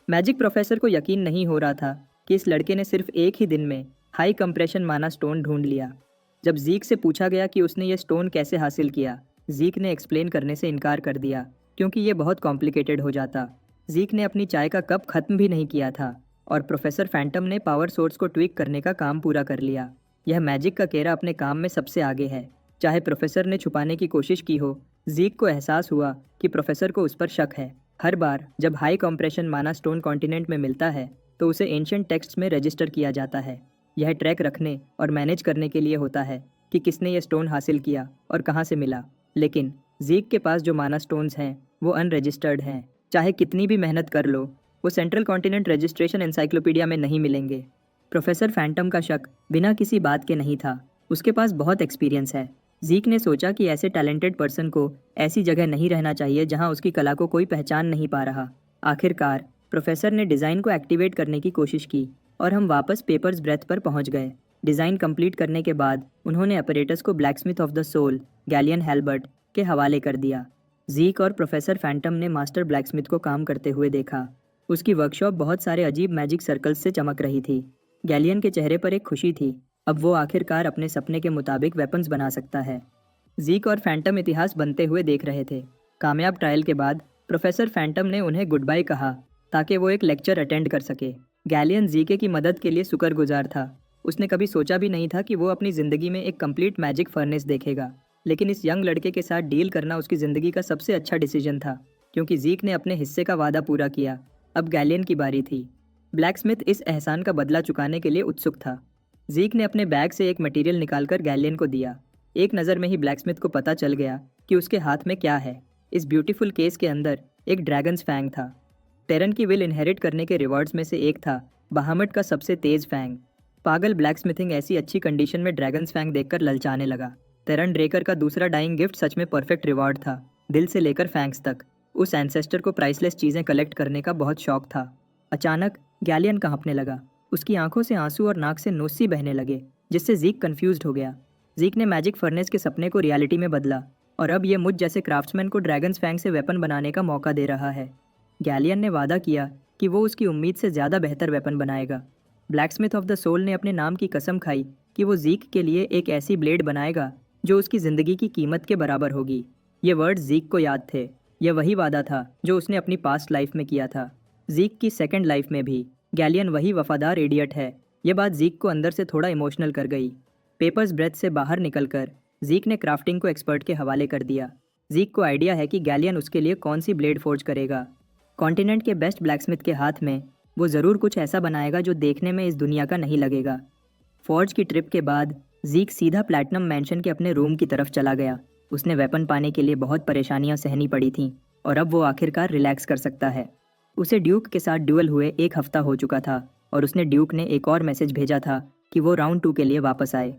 मैजिक प्रोफेसर को यकीन नहीं हो रहा था कि इस लड़के ने सिर्फ एक ही दिन में हाई कंप्रेशन माना स्टोन ढूंढ लिया। जब जीक से पूछा गया कि उसने ये स्टोन कैसे हासिल किया, जीक ने एक्सप्लेन करने से इनकार कर दिया क्योंकि ये बहुत कॉम्प्लिकेटेड हो जाता। जीक ने अपनी चाय का कप ख़त्म भी नहीं किया था और प्रोफेसर फैंटम ने पावर सोर्स को ट्विक करने का काम पूरा कर लिया। यह मैजिक का केरा अपने काम में सबसे आगे है। चाहे प्रोफेसर ने छुपाने की कोशिश की हो, जीक को एहसास हुआ कि प्रोफेसर को उस पर शक है। हर बार जब हाई कंप्रेशन माना स्टोन कॉन्टिनेंट में मिलता है तो उसे एंशिएंट टेक्स्ट्स में रजिस्टर किया जाता है। यह ट्रैक रखने और मैनेज करने के लिए होता है कि किसने यह स्टोन हासिल किया और कहाँ से मिला। लेकिन जीक के पास जो माना स्टोन्स हैं वो अनरजिस्टर्ड हैं। चाहे कितनी भी मेहनत कर लो, वो सेंट्रल कॉन्टिनेंट रजिस्ट्रेशन एनसाइक्लोपीडिया में नहीं मिलेंगे। प्रोफेसर फैंटम का शक बिना किसी बात के नहीं था। उसके पास बहुत एक्सपीरियंस है। जीक ने सोचा कि ऐसे टैलेंटेड पर्सन को ऐसी जगह नहीं रहना चाहिए जहां उसकी कला को कोई पहचान नहीं पा रहा। आखिरकार प्रोफेसर ने डिज़ाइन को एक्टिवेट करने की कोशिश की और हम वापस पेपर्स ब्रेथ पर पहुंच गए। डिज़ाइन कंप्लीट करने के बाद उन्होंने अपरेटस को blacksmith of the soul galleon Helbert के हवाले कर दिया। जीक और प्रोफेसर फैंटम ने मास्टर ब्लैकस्मिथ को काम करते हुए देखा। उसकी वर्कशॉप बहुत सारे अजीब मैजिक सर्कल्स से चमक रही थी। गैलियन के चेहरे पर एक खुशी थी। अब वो आखिरकार अपने सपने के मुताबिक वेपन्स बना सकता है। जीक और फैंटम इतिहास बनते हुए देख रहे थे। कामयाब ट्रायल के बाद प्रोफेसर फैंटम ने उन्हें गुड बाय कहा ताकि वो एक लेक्चर अटेंड कर सके। गैलियन जीके की मदद के लिए शुक्रगुजार था। उसने कभी सोचा भी नहीं था कि वो अपनी ज़िंदगी में एक कंप्लीट मैजिक फर्नेस देखेगा, लेकिन इस यंग लड़के के साथ डील करना उसकी ज़िंदगी का सबसे अच्छा डिसीजन था, क्योंकि जीक ने अपने हिस्से का वादा पूरा किया। अब गैलियन की बारी थी। ब्लैकस्मिथ इस एहसान का बदला चुकाने के लिए उत्सुक था। जीक ने अपने बैग से एक मटेरियल निकालकर गैलियन को दिया। एक नज़र में ही ब्लैकस्मिथ को पता चल गया कि उसके हाथ में क्या है। इस ब्यूटीफुल केस के अंदर एक ड्रैगन्स फैंग था। टेरन की विल इनहेरिट करने के रिवॉर्ड्स में से एक था बहामट का सबसे तेज फैंग। पागल ब्लैकस्मिथिंग ऐसी अच्छी कंडीशन में ड्रैगन्स फैंग देखकर ललचाने लगा। टेरन ड्रेकर का दूसरा डाइंग गिफ्ट सच में परफेक्ट रिवॉर्ड था, दिल से लेकर फैंग्स तक। उस एंसेस्टर को प्राइसलेस चीज़ें कलेक्ट करने का बहुत शौक था। अचानक गैलियन कांपने लगा। उसकी आंखों से आंसू और नाक से नोस्सी बहने लगे, जिससे जीक कंफ्यूज्ड हो गया। जीक ने मैजिक फर्नेस के सपने को रियलिटी में बदला और अब ये मुझ जैसे क्राफ्ट्समैन को ड्रैगन्स फैंग से वेपन बनाने का मौका दे रहा है। गैलियन ने वादा किया कि वो उसकी उम्मीद से ज़्यादा बेहतर वेपन बनाएगा। ब्लैकस्मिथ ऑफ द सोल ने अपने नाम की कसम खाई कि वो जीक के लिए एक ऐसी ब्लेड बनाएगा जो उसकी ज़िंदगी की कीमत के बराबर होगी। ये वर्ड जीक को याद थे। यह वही वादा था जो उसने अपनी पास्ट लाइफ में किया था। जीक की सेकंड लाइफ में भी गैलियन वही वफादार इडियट है। यह बात जीक को अंदर से थोड़ा इमोशनल कर गई। पेपर्स ब्रेथ से बाहर निकलकर जीक ने क्राफ्टिंग को एक्सपर्ट के हवाले कर दिया। जीक को आइडिया है कि गैलियन उसके लिए कौन सी ब्लेड फोर्ज करेगा। कॉन्टिनेंट के बेस्ट ब्लैकस्मिथ के हाथ में वो ज़रूर कुछ ऐसा बनाएगा जो देखने में इस दुनिया का नहीं लगेगा। फॉर्ज की ट्रिप के बाद जीक सीधा प्लैटिनम मैंशन के अपने रूम की तरफ चला गया। उसने वेपन पाने के लिए बहुत परेशानियां सहनी पड़ी थीं और अब वो आखिरकार रिलैक्स कर सकता है। उसे ड्यूक के साथ ड्यूअल हुए 1 हफ्ता हो चुका था और उसने ड्यूक ने एक और मैसेज भेजा था कि वो राउंड 2 के लिए वापस आए।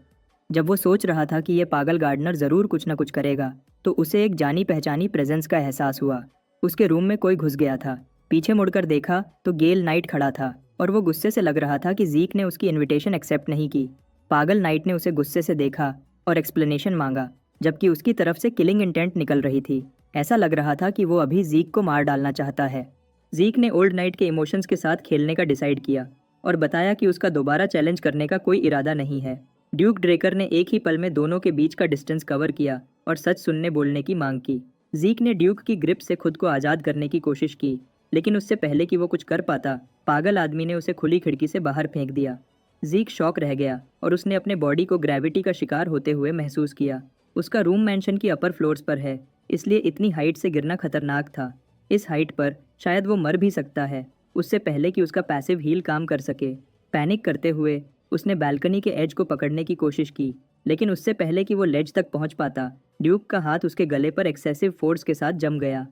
जब वो सोच रहा था कि ये पागल गार्डनर ज़रूर कुछ न कुछ करेगा, तो उसे एक जानी पहचानी प्रेजेंस का एहसास हुआ। उसके रूम में कोई घुस गया था। पीछे मुड़कर देखा तो गेल नाइट खड़ा था और वो गुस्से से लग रहा था कि जीक ने उसकी इनविटेशन एक्सेप्ट नहीं की। पागल नाइट ने उसे गुस्से से देखा और एक्सप्लेनेशन मांगा, जबकि उसकी तरफ से किलिंग इंटेंट निकल रही थी। ऐसा लग रहा था कि वो अभी जीक को मार डालना चाहता है। जीक ने ओल्ड नाइट के इमोशंस के साथ खेलने का डिसाइड किया और बताया कि उसका दोबारा चैलेंज करने का कोई इरादा नहीं है। ड्यूक ड्रेकर ने एक ही पल में दोनों के बीच का डिस्टेंस कवर किया और सच सुनने बोलने की मांग की। जीक ने ड्यूक की ग्रिप से खुद को आज़ाद करने की कोशिश की, लेकिन उससे पहले कि वो कुछ कर पाता, पागल आदमी ने उसे खुली खिड़की से बाहर फेंक दिया। जीक शॉक रह गया और उसने अपने बॉडी को ग्रेविटी का शिकार होते हुए महसूस किया। उसका रूम मैंशन की अपर फ्लोर्स पर है, इसलिए इतनी हाइट से गिरना खतरनाक था। इस हाइट पर शायद वो मर भी सकता है, उससे पहले कि उसका पैसिव हील काम कर सके। पैनिक करते हुए उसने बालकनी के एज को पकड़ने की कोशिश की, लेकिन उससे पहले कि वो लेज तक पहुंच पाता, ड्यूक का हाथ उसके गले पर एक्सेसिव फोर्स के साथ जम गया।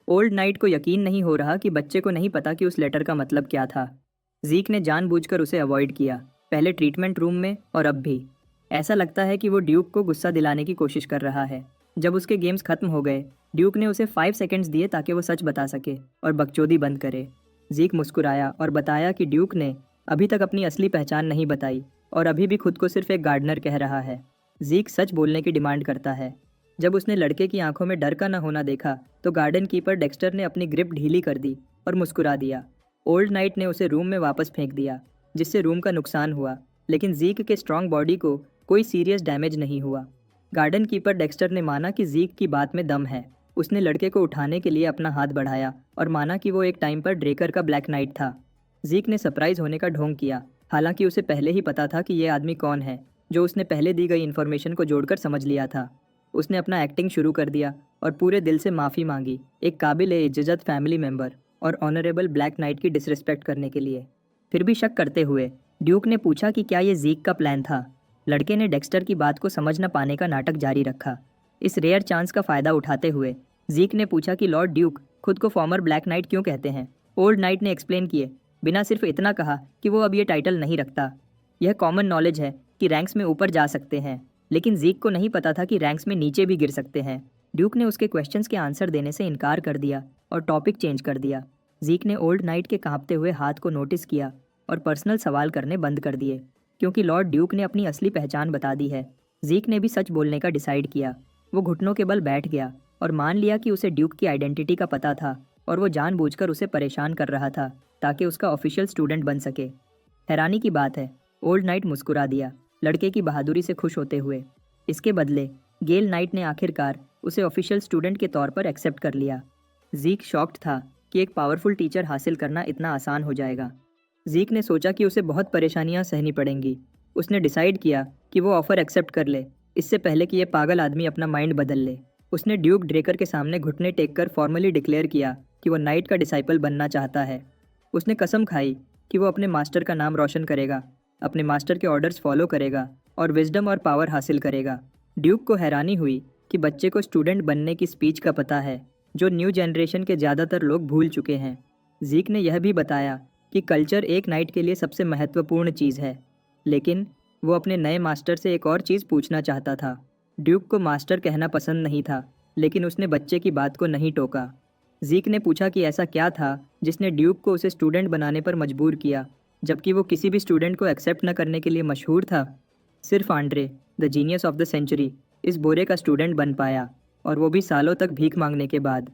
ओल्ड नाइट को यकीन नहीं हो रहा कि बच्चे को नहीं पता कि उस लेटर का मतलब क्या था। जीक ने जानबूझकर उसे अवॉइड किया, पहले ट्रीटमेंट रूम में और अब भी। ऐसा लगता है कि वो ड्यूक को गुस्सा दिलाने की कोशिश कर रहा है। जब उसके गेम्स खत्म हो गए, ड्यूक ने उसे 5 सेकंड्स दिए ताकि वो सच बता सके और बकचोदी बंद करे। जीक मुस्कुराया और बताया कि ड्यूक ने अभी तक अपनी असली पहचान नहीं बताई और अभी भी खुद को सिर्फ एक गार्डनर कह रहा है। जीक सच बोलने की डिमांड करता है। जब उसने लड़के की आंखों में डर का न होना देखा, तो गार्डन कीपर डेक्स्टर ने अपनी ग्रिप ढीली कर दी और मुस्कुरा दिया। ओल्ड नाइट ने उसे रूम में वापस फेंक दिया, जिससे रूम का नुकसान हुआ, लेकिन जीक के स्ट्रॉन्ग बॉडी को कोई सीरियस डैमेज नहीं हुआ। गार्डन कीपर डेक्स्टर ने माना कि जीक की बात में दम है। उसने लड़के को उठाने के लिए अपना हाथ बढ़ाया और माना कि वो एक टाइम पर ड्रेकर का ब्लैक नाइट था। जीक ने सरप्राइज होने का ढोंग किया, हालांकि उसे पहले ही पता था कि ये आदमी कौन है, जो उसने पहले दी गई इन्फॉर्मेशन को जोड़कर समझ लिया था। उसने अपना एक्टिंग शुरू कर दिया और पूरे दिल से माफ़ी मांगी, एक काबिल-ए-इज़्ज़त फैमिली मेंबर और ऑनरेबल ब्लैक नाइट की डिसरिस्पेक्ट करने के लिए। फिर भी शक करते हुए ड्यूक ने पूछा कि क्या ये जीक का प्लान था। लड़के ने डेक्स्टर की बात को समझ न पाने का नाटक जारी रखा। इस रेयर चांस का फ़ायदा उठाते हुए जीक ने पूछा कि लॉर्ड ड्यूक खुद को फॉर्मर ब्लैक नाइट क्यों कहते हैं। ओल्ड नाइट ने एक्सप्लेन किए, बिना सिर्फ इतना कहा कि वो अब ये टाइटल नहीं रखता। यह कॉमन नॉलेज है कि रैंक्स में ऊपर जा सकते हैं, लेकिन जीक को नहीं पता था कि रैंक्स में नीचे भी गिर सकते हैं। ड्यूक ने उसके क्वेश्चंस के आंसर देने से इनकार कर दिया और टॉपिक चेंज कर दिया। जीक ने ओल्ड नाइट के कांपते हुए हाथ को नोटिस किया और पर्सनल सवाल करने बंद कर दिए, क्योंकि लॉर्ड ड्यूक ने अपनी असली पहचान बता दी है। जीक ने भी सच बोलने का डिसाइड किया। वो घुटनों के बल बैठ गया और मान लिया कि उसे ड्यूक की आइडेंटिटी का पता था और वो जानबूझकर उसे परेशान कर रहा था ताकि उसका ऑफिशियल स्टूडेंट बन सके। हैरानी की बात है, ओल्ड नाइट मुस्कुरा दिया, लड़के की बहादुरी से खुश होते हुए। इसके बदले गेल नाइट ने आखिरकार उसे ऑफिशियल स्टूडेंट के तौर पर एक्सेप्ट कर लिया। जीक शॉक्ड था कि एक पावरफुल टीचर हासिल करना इतना आसान हो जाएगा। जीक ने सोचा कि उसे बहुत परेशानियां सहनी पड़ेंगी। उसने डिसाइड किया कि वो ऑफर एक्सेप्ट कर ले, इससे पहले कि ये पागल आदमी अपना माइंड बदल ले। उसने ड्यूक ड्रेकर के सामने घुटने टेक कर फॉर्मली डिक्लेयर किया कि वो नाइट का डिसाइपल बनना चाहता है। उसने कसम खाई कि वो अपने मास्टर का नाम रोशन करेगा, अपने मास्टर के ऑर्डर्स फॉलो करेगा और विजडम और पावर हासिल करेगा। ड्यूक को हैरानी हुई कि बच्चे को स्टूडेंट बनने की स्पीच का पता है, जो न्यू जनरेशन के ज़्यादातर लोग भूल चुके हैं। जीक ने यह भी बताया कि कल्चर एक नाइट के लिए सबसे महत्वपूर्ण चीज़ है, लेकिन वो अपने नए मास्टर से एक और चीज़ पूछना चाहता था। ड्यूक को मास्टर कहना पसंद नहीं था, लेकिन उसने बच्चे की बात को नहीं टोका। जीक ने पूछा कि ऐसा क्या था जिसने ड्यूक को उसे स्टूडेंट बनाने पर मजबूर किया, जबकि वो किसी भी स्टूडेंट को एक्सेप्ट न करने के लिए मशहूर था। सिर्फ Andre, the genius of the century, इस बोरे का स्टूडेंट बन पाया, और वो भी सालों तक भीख मांगने के बाद।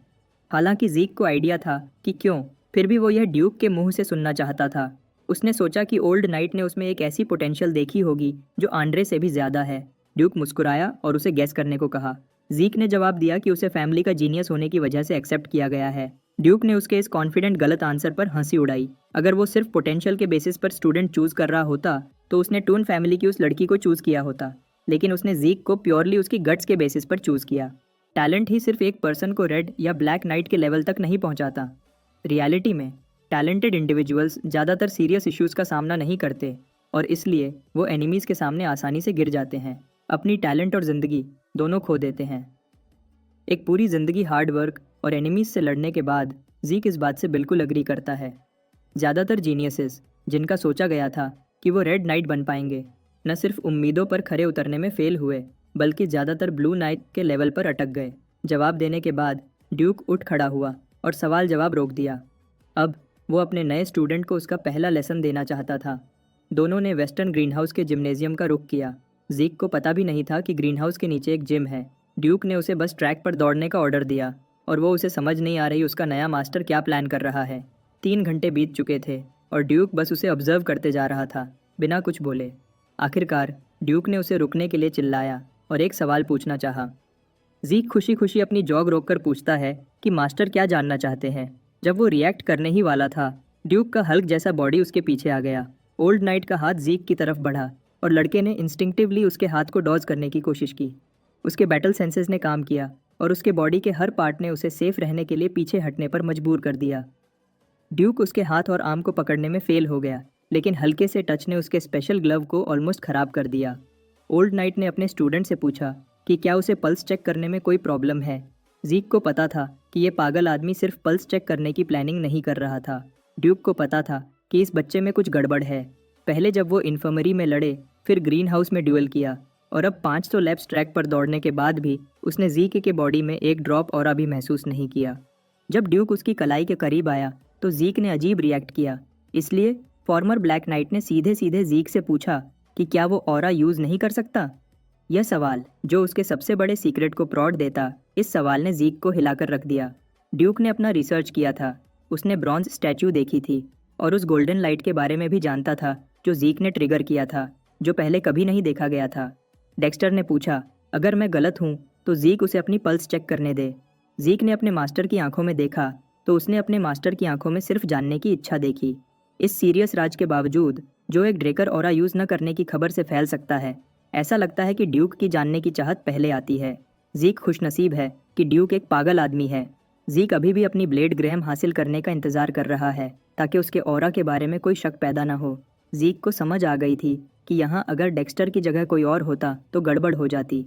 हालांकि जीक को आइडिया था कि क्यों, फिर भी वो यह ड्यूक के मुंह से सुनना चाहता था। उसने सोचा कि ओल्ड नाइट ने उसमें एक ऐसी पोटेंशियल देखी होगी जो आंड्रे से भी ज़्यादा है। ड्यूक मुस्कुराया और उसे गैस करने को कहा। जीक ने जवाब दिया कि उसे फैमिली का जीनियस होने की वजह से एक्सेप्ट किया गया है। ड्यूक ने उसके इस कॉन्फिडेंट गलत आंसर पर हंसी उड़ाई। अगर वो सिर्फ पोटेंशियल के बेसिस पर स्टूडेंट चूज कर रहा होता तो उसने टून फैमिली की उस लड़की को चूज किया होता, लेकिन उसने जीक को प्योरली उसकी गट्स के बेसिस पर चूज किया। टैलेंट ही सिर्फ एक पर्सन को रेड या ब्लैक नाइट के लेवल तक नहीं पहुंचाता। रियलिटी में टैलेंटेड इंडिविजुअल्स ज़्यादातर सीरियस इश्यूज़ का सामना नहीं करते, और इसलिए वो एनिमीज़ के सामने आसानी से गिर जाते हैं, अपनी टैलेंट और ज़िंदगी दोनों खो देते हैं। एक पूरी ज़िंदगी हार्ड वर्क और एनिमीज़ से लड़ने के बाद जीक इस बात से बिल्कुल अग्री करता है। ज़्यादातर जीनियसेस जिनका सोचा गया था कि वो रेड नाइट बन पाएंगे, न सिर्फ उम्मीदों पर खरे उतरने में फेल हुए, बल्कि ज़्यादातर ब्लू नाइट के लेवल पर अटक गए। जवाब देने के बाद ड्यूक उठ खड़ा हुआ और सवाल जवाब रोक दिया। अब वो अपने नए स्टूडेंट को उसका पहला लेसन देना चाहता था। दोनों ने वेस्टर्न ग्रीनहाउस के जिम्नेजियम का रुख किया। जीक को पता भी नहीं था कि ग्रीनहाउस के नीचे एक जिम है। ड्यूक ने उसे बस ट्रैक पर दौड़ने का ऑर्डर दिया, और वो उसे समझ नहीं आ रही उसका नया मास्टर क्या प्लान कर रहा है। 3 घंटे बीत चुके थे और ड्यूक बस उसे ऑब्जर्व करते जा रहा था, बिना कुछ बोले। आखिरकार ड्यूक ने उसे रुकने के लिए चिल्लाया और एक सवाल पूछना चाहा। जीक खुशी खुशी अपनी जॉग रोककर पूछता है कि मास्टर क्या जानना चाहते हैं। जब वो रिएक्ट करने ही वाला था, ड्यूक का हल्क जैसा बॉडी उसके पीछे आ गया। ओल्ड नाइट का हाथ जीक की तरफ बढ़ा और लड़के ने इंस्टिंक्टिवली उसके हाथ को डॉज करने की कोशिश की। उसके बैटल सेंसेस ने काम किया और उसके बॉडी के हर पार्ट ने उसे सेफ रहने के लिए पीछे हटने पर मजबूर कर दिया। ड्यूक उसके हाथ और आर्म को पकड़ने में फेल हो गया, लेकिन हल्के से टच ने उसके स्पेशल ग्लव को ऑलमोस्ट ख़राब कर दिया। ओल्ड नाइट ने अपने स्टूडेंट से पूछा कि क्या उसे पल्स चेक करने में कोई प्रॉब्लम है। जीक को पता था कि ये पागल आदमी सिर्फ पल्स चेक करने की प्लानिंग नहीं कर रहा था। ड्यूक को पता था कि इस बच्चे में कुछ गड़बड़ है। पहले जब वो इन्फर्मरी में लड़े, फिर ग्रीन हाउस में ड्यूल किया, और अब 500 लैप्स ट्रैक पर दौड़ने के बाद भी उसने जीक के बॉडी में एक ड्रॉप ऑरा भी महसूस नहीं किया। जब ड्यूक उसकी कलाई के करीब आया तो जीक ने अजीब रिएक्ट किया। इसलिए फॉर्मर ब्लैक नाइट ने सीधे सीधे जीक से पूछा कि क्या वो ऑरा यूज़ नहीं कर सकता। यह सवाल, जो उसके सबसे बड़े सीक्रेट को प्रॉड देता, इस सवाल ने जीक को हिलाकर रख दिया। ड्यूक ने अपना रिसर्च किया था। उसने ब्रॉन्ज स्टैचू देखी थी और उस गोल्डन लाइट के बारे में भी जानता था जो जीक ने ट्रिगर किया था, जो पहले कभी नहीं देखा गया था। डेक्स्टर ने पूछा, अगर मैं गलत हूँ तो जीक उसे अपनी पल्स चेक करने दे। जीक ने अपने मास्टर की आंखों में देखा तो उसने अपने मास्टर की आंखों में सिर्फ जानने की इच्छा देखी। इस सीरियस राज के बावजूद, जो एक ड्रेकर ऑरा यूज़ न करने की खबर से फैल सकता है, ऐसा लगता है कि ड्यूक की जानने की चाहत पहले आती है। जीक खुशनसीब है कि ड्यूक एक पागल आदमी है। जीक अभी भी अपनी ब्लेड ग्रैहम हासिल करने का इंतज़ार कर रहा है ताकि उसके ऑरा के बारे में कोई शक पैदा ना हो। जीक को समझ आ गई थी कि यहाँ अगर डेक्स्टर की जगह कोई और होता तो गड़बड़ हो जाती।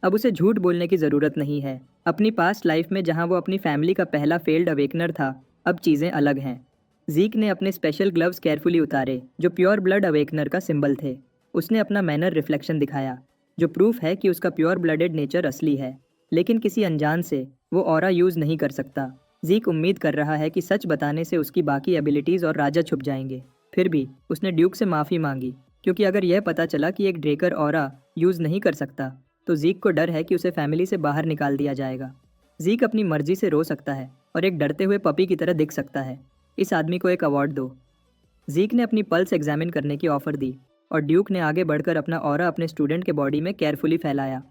अब उसे झूठ बोलने की ज़रूरत नहीं है। अपनी पास्ट लाइफ में जहाँ वो अपनी फैमिली का पहला फेल्ड अवेकनर था, अब चीज़ें अलग हैं। जीक ने अपने स्पेशल ग्लव्स केयरफुली उतारे जो प्योर ब्लड अवेकनर का सिंबल थे। उसने अपना मैनर रिफ्लेक्शन दिखाया, जो प्रूफ है कि उसका प्योर ब्लडेड नेचर असली है, लेकिन किसी अनजान से वो ऑरा यूज़ नहीं कर सकता। जीक उम्मीद कर रहा है कि सच बताने से उसकी बाकी एबिलिटीज़ और राजा छुप जाएंगे। फिर भी उसने ड्यूक से माफ़ी मांगी, क्योंकि अगर यह पता चला कि एक ड्रेकर ऑरा यूज़ नहीं कर सकता तो जीक को डर है कि उसे फैमिली से बाहर निकाल दिया जाएगा। जीक अपनी मर्जी से रो सकता है और एक डरते हुए पपी की तरह दिख सकता है। इस आदमी को एक अवार्ड दो। जीक ने अपनी पल्स एग्जामिन करने की ऑफ़र दी और ड्यूक ने आगे बढ़कर अपना ऑरा अपने स्टूडेंट के बॉडी में केयरफुली फैलाया।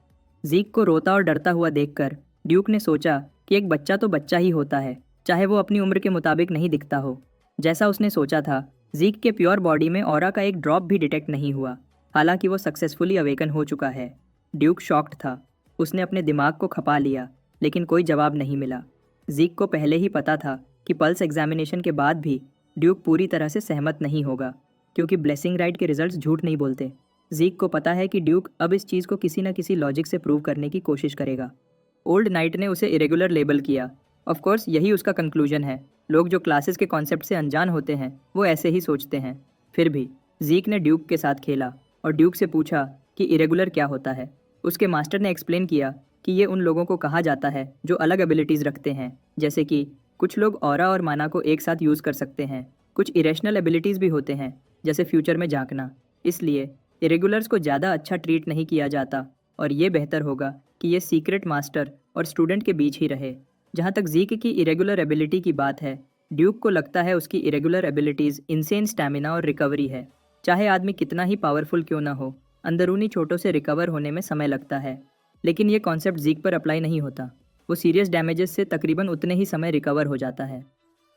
जीक को रोता और डरता हुआ देखकर ड्यूक ने सोचा कि एक बच्चा तो बच्चा ही होता है, चाहे वो अपनी उम्र के मुताबिक नहीं दिखता हो। जैसा उसने सोचा था, जीक के प्योर बॉडी में ऑरा का एक ड्रॉप भी डिटेक्ट नहीं हुआ, हालांकि वो सक्सेसफुली अवेकन हो चुका है। ड्यूक शॉक्ड था। उसने अपने दिमाग को खपा लिया, लेकिन कोई जवाब नहीं मिला। जीक को पहले ही पता था कि पल्स एग्जामिनेशन के बाद भी ड्यूक पूरी तरह से सहमत नहीं होगा, क्योंकि ब्लेसिंग राइट के रिजल्ट्स झूठ नहीं बोलते। जीक को पता है कि ड्यूक अब इस चीज़ को किसी न किसी लॉजिक से प्रूव करने की कोशिश करेगा। ओल्ड नाइट ने उसे इरेगुलर लेबल किया। ऑफ कोर्स यही उसका कंक्लूजन है। लोग जो क्लासेस के कॉन्सेप्ट से अनजान होते हैं वो ऐसे ही सोचते हैं। फिर भी जीक ने ड्यूक के साथ खेला और ड्यूक से पूछा कि इरेगुलर क्या होता है। उसके मास्टर ने एक्सप्लेन किया कि ये उन लोगों को कहा जाता है जो अलग एबिलिटीज़ रखते हैं, जैसे कि कुछ लोग ऑरा और माना को एक साथ यूज़ कर सकते हैं। कुछ इरेशनल एबिलिटीज़ भी होते हैं, जैसे फ्यूचर में झांकना। इसलिए इरेगुलर्स को ज़्यादा अच्छा ट्रीट नहीं किया जाता और ये बेहतर होगा कि ये सीक्रेट मास्टर और स्टूडेंट के बीच ही रहे। जहाँ तक जीक की इरेगुलर एबिलिटी की बात है, ड्यूक को लगता है उसकी इरेगुलर एबिलिटीज़ इंसेन स्टैमिना और रिकवरी है। चाहे आदमी कितना ही पावरफुल क्यों ना हो, अंदरूनी चोटों से रिकवर होने में समय लगता है। लेकिन ये कॉन्सेप्ट जीक पर अप्लाई नहीं होता। वो सीरियस डैमेजेस से तकरीबन उतने ही समय रिकवर हो जाता है।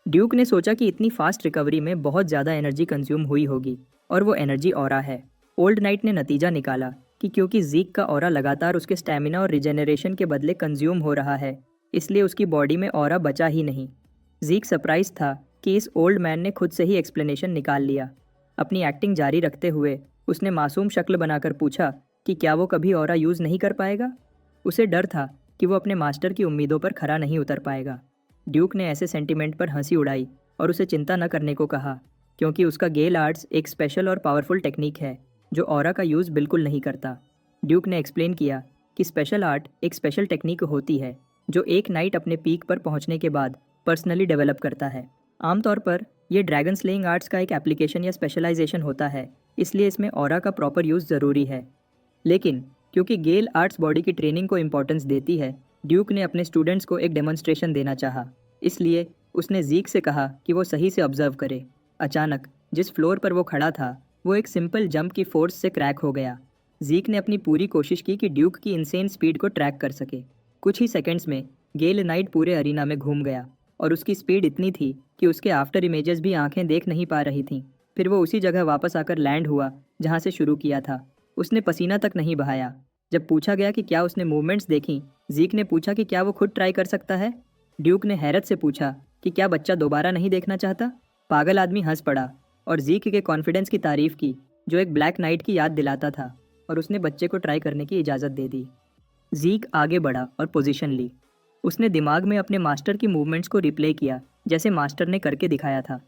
ड्यूक ने सोचा कि इतनी फास्ट रिकवरी में बहुत ज़्यादा एनर्जी कंज्यूम हुई होगी, और वो एनर्जी ऑरा है। ओल्ड नाइट ने नतीजा निकाला कि क्योंकि जीक का ऑरा लगातार उसके स्टैमिना और रिजेनरेशन के बदले कंज्यूम हो रहा है, इसलिए उसकी बॉडी में ऑरा बचा ही नहीं। जीक सरप्राइज था कि इस ओल्ड मैन ने खुद से ही एक्सप्लेनेशन निकाल लिया। अपनी एक्टिंग जारी रखते हुए उसने मासूम शक्ल बनाकर पूछा कि क्या वो कभी ऑरा यूज़ नहीं कर पाएगा। उसे डर था कि वो अपने मास्टर की उम्मीदों पर खरा नहीं उतर पाएगा। ड्यूक ने ऐसे सेंटिमेंट पर हंसी उड़ाई और उसे चिंता न करने को कहा, क्योंकि उसका गेल आर्ट्स एक स्पेशल और पावरफुल टेक्निक है जो ऑरा का यूज़ बिल्कुल नहीं करता। ड्यूक ने एक्सप्लेन किया कि स्पेशल आर्ट एक स्पेशल टेक्निक होती है जो एक नाइट अपने पीक पर पहुंचने के बाद पर्सनली डेवलप करता है। आमतौर पर यह ड्रैगन स्लेइंग आर्ट्स का एक एप्लीकेशन या स्पेशलाइजेशन होता है, इसलिए इसमें ऑरा का प्रॉपर यूज़ ज़रूरी है। लेकिन क्योंकि गेल आर्ट्स बॉडी की ट्रेनिंग को इम्पोर्टेंस देती है, ड्यूक ने अपने स्टूडेंट्स को एक डेमोन्स्ट्रेशन देना चाहा। इसलिए उसने जीक से कहा कि वो सही से ऑब्जर्व करे। अचानक जिस फ्लोर पर वो खड़ा था वो एक सिंपल जंप की फोर्स से क्रैक हो गया। जीक ने अपनी पूरी कोशिश की कि ड्यूक की इंसेन स्पीड को ट्रैक कर सके। कुछ ही सेकंड्स में गेल नाइट पूरे अरीना में घूम गया और उसकी स्पीड इतनी थी कि उसके आफ्टर इमेजेस भी आंखें देख नहीं पा रही थीं। फिर वो उसी जगह वापस आकर लैंड हुआ जहाँ से शुरू किया था। उसने पसीना तक नहीं बहाया। जब पूछा गया कि क्या उसने मूवमेंट्स देखी, जीक ने पूछा कि क्या वो खुद ट्राई कर सकता है। ड्यूक ने हैरत से पूछा कि क्या बच्चा दोबारा नहीं देखना चाहता। पागल आदमी हंस पड़ा और जीक के कॉन्फिडेंस की तारीफ की, जो एक ब्लैक नाइट की याद दिलाता था, और उसने बच्चे को ट्राई करने की इजाज़त दे दी। जीक आगे बढ़ा और पोजीशन ली। उसने दिमाग में अपने मास्टर की मूवमेंट्स को रिप्ले किया जैसे मास्टर ने करके दिखाया था।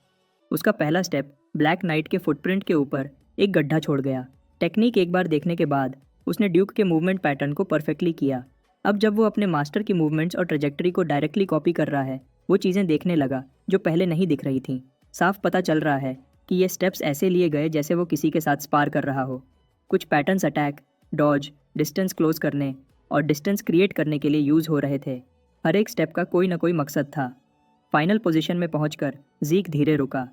उसका पहला स्टेप ब्लैक नाइट के फुटप्रिंट के ऊपर एक गड्ढा छोड़ गया। टेक्निक एक बार देखने के बाद उसने ड्यूक के मूवमेंट पैटर्न को परफेक्टली किया। अब जब वो अपने मास्टर की मूवमेंट्स और ट्रेजेक्टरी को डायरेक्टली कॉपी कर रहा है, वो चीज़ें देखने लगा जो पहले नहीं दिख रही थीं। साफ पता चल रहा है कि ये स्टेप्स ऐसे लिए गए जैसे वो किसी के साथ स्पार कर रहा हो। कुछ patterns attack, dodge, distance close करने और डिस्टेंस क्रिएट करने के लिए यूज़ हो रहे थे। हर एक स्टेप का कोई ना कोई मकसद था। फाइनल पोजीशन में पहुंचकर जीक धीरे रुका।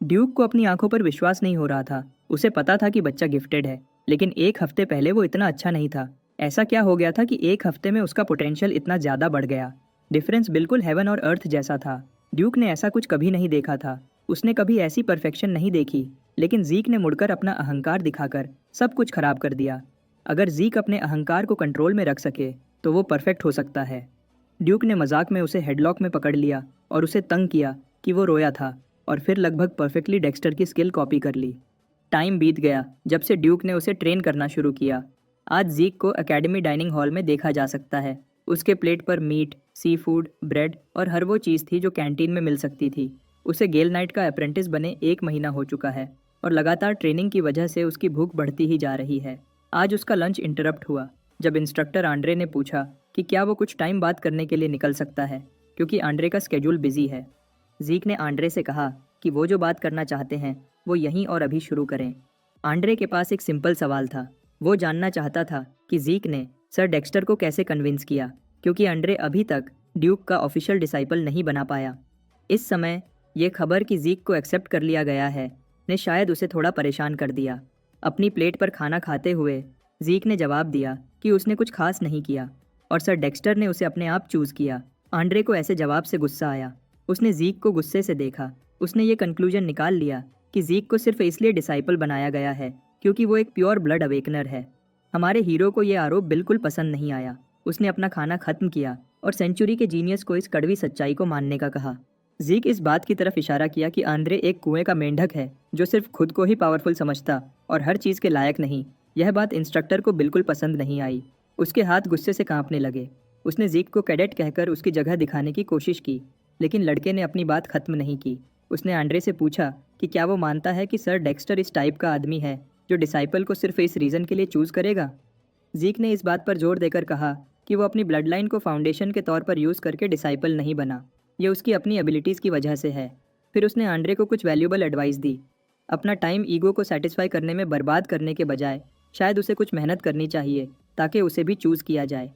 ड्यूक को अपनी आंखों पर विश्वास नहीं हो रहा था। उसे पता था कि बच्चा गिफ्टेड है, लेकिन एक हफ्ते पहले वो इतना अच्छा नहीं था। ऐसा क्या हो गया था कि एक हफ्ते में उसका पोटेंशियल इतना ज़्यादा बढ़ गया। डिफरेंस बिल्कुल हेवन और अर्थ जैसा था। ड्यूक ने ऐसा कुछ कभी नहीं देखा था। उसने कभी ऐसी परफेक्शन नहीं देखी। लेकिन जीक ने मुड़कर अपना अहंकार दिखाकर सब कुछ खराब कर दिया। अगर जीक अपने अहंकार को कंट्रोल में रख सके तो वो परफेक्ट हो सकता है। ड्यूक ने मजाक में उसे हेडलॉक में पकड़ लिया और उसे तंग किया कि वो रोया था, और फिर लगभग परफेक्टली डेक्स्टर की स्किल कॉपी कर ली। टाइम बीत गया जब से ड्यूक ने उसे ट्रेन करना शुरू किया। आज जीक को एकेडमी डाइनिंग हॉल में देखा जा सकता है। उसके प्लेट पर मीट, सी फूड, ब्रेड और हर वो चीज़ थी जो कैंटीन में मिल सकती थी। उसे गेल नाइट का अप्रेंटिस बने 1 महीना हो चुका है और लगातार ट्रेनिंग की वजह से उसकी भूख बढ़ती ही जा रही है। आज उसका लंच इंटरप्ट हुआ जब इंस्ट्रक्टर आंड्रे ने पूछा कि क्या वो कुछ टाइम बात करने के लिए निकल सकता है। क्योंकि आंड्रे का स्केड्यूल बिजी है। जीक ने आंड्रे से कहा कि वो जो बात करना चाहते हैं वो यहीं और अभी शुरू करें। आंड्रे के पास एक सिंपल सवाल था। वो जानना चाहता था कि जीक ने सर डेक्स्टर को कैसे कन्विंस किया, क्योंकि आंड्रे अभी तक ड्यूक का ऑफिशियल डिसाइपल नहीं बना पाया। इस समय ये खबर कि जीक को एक्सेप्ट कर लिया गया है ने शायद उसे थोड़ा परेशान कर दिया। अपनी प्लेट पर खाना खाते हुए जीक ने जवाब दिया कि उसने कुछ खास नहीं किया और सर डेक्स्टर ने उसे अपने आप चूज़ किया। आंड्रे को ऐसे जवाब से गुस्सा आया। उसने जीक को गुस्से से देखा। उसने ये कंक्लूजन निकाल लिया कि जीक को सिर्फ इसलिए डिसाइपल बनाया गया है क्योंकि वो एक प्योर ब्लड अवेकनर है। हमारे हीरो को ये आरोप बिल्कुल पसंद नहीं आया। उसने अपना खाना खत्म किया और सेंचुरी के जीनियस को इस कड़वी सच्चाई को मानने का कहा। जीक इस बात की तरफ इशारा किया कि आंद्रे एक कुएं का मेंढक है जो सिर्फ खुद को ही पावरफुल समझता और हर चीज़ के लायक नहीं। यह बात इंस्ट्रक्टर को बिल्कुल पसंद नहीं आई। उसके हाथ गुस्से से कांपने लगे। उसने जीक को कैडेट कहकर उसकी जगह दिखाने की कोशिश की, लेकिन लड़के ने अपनी बात खत्म नहीं की। उसने आंड्रे से पूछा कि क्या वो मानता है कि सर डेक्स्टर इस टाइप का आदमी है जो डिसाइपल को सिर्फ इस रीज़न के लिए चूज़ करेगा। जीक ने इस बात पर जोर देकर कहा कि वो अपनी ब्लड लाइन को फाउंडेशन के तौर पर यूज़ करके डिसाइपल नहीं बना। ये उसकी अपनी एबिलिटीज़ की वजह से है। फिर उसने आंड्रे को कुछ वैल्यूबल एडवाइस दी। अपना टाइम ईगो को सेटिस्फाई करने में बर्बाद करने के बजाय शायद उसे कुछ मेहनत करनी चाहिए ताकि उसे भी चूज़ किया जाए।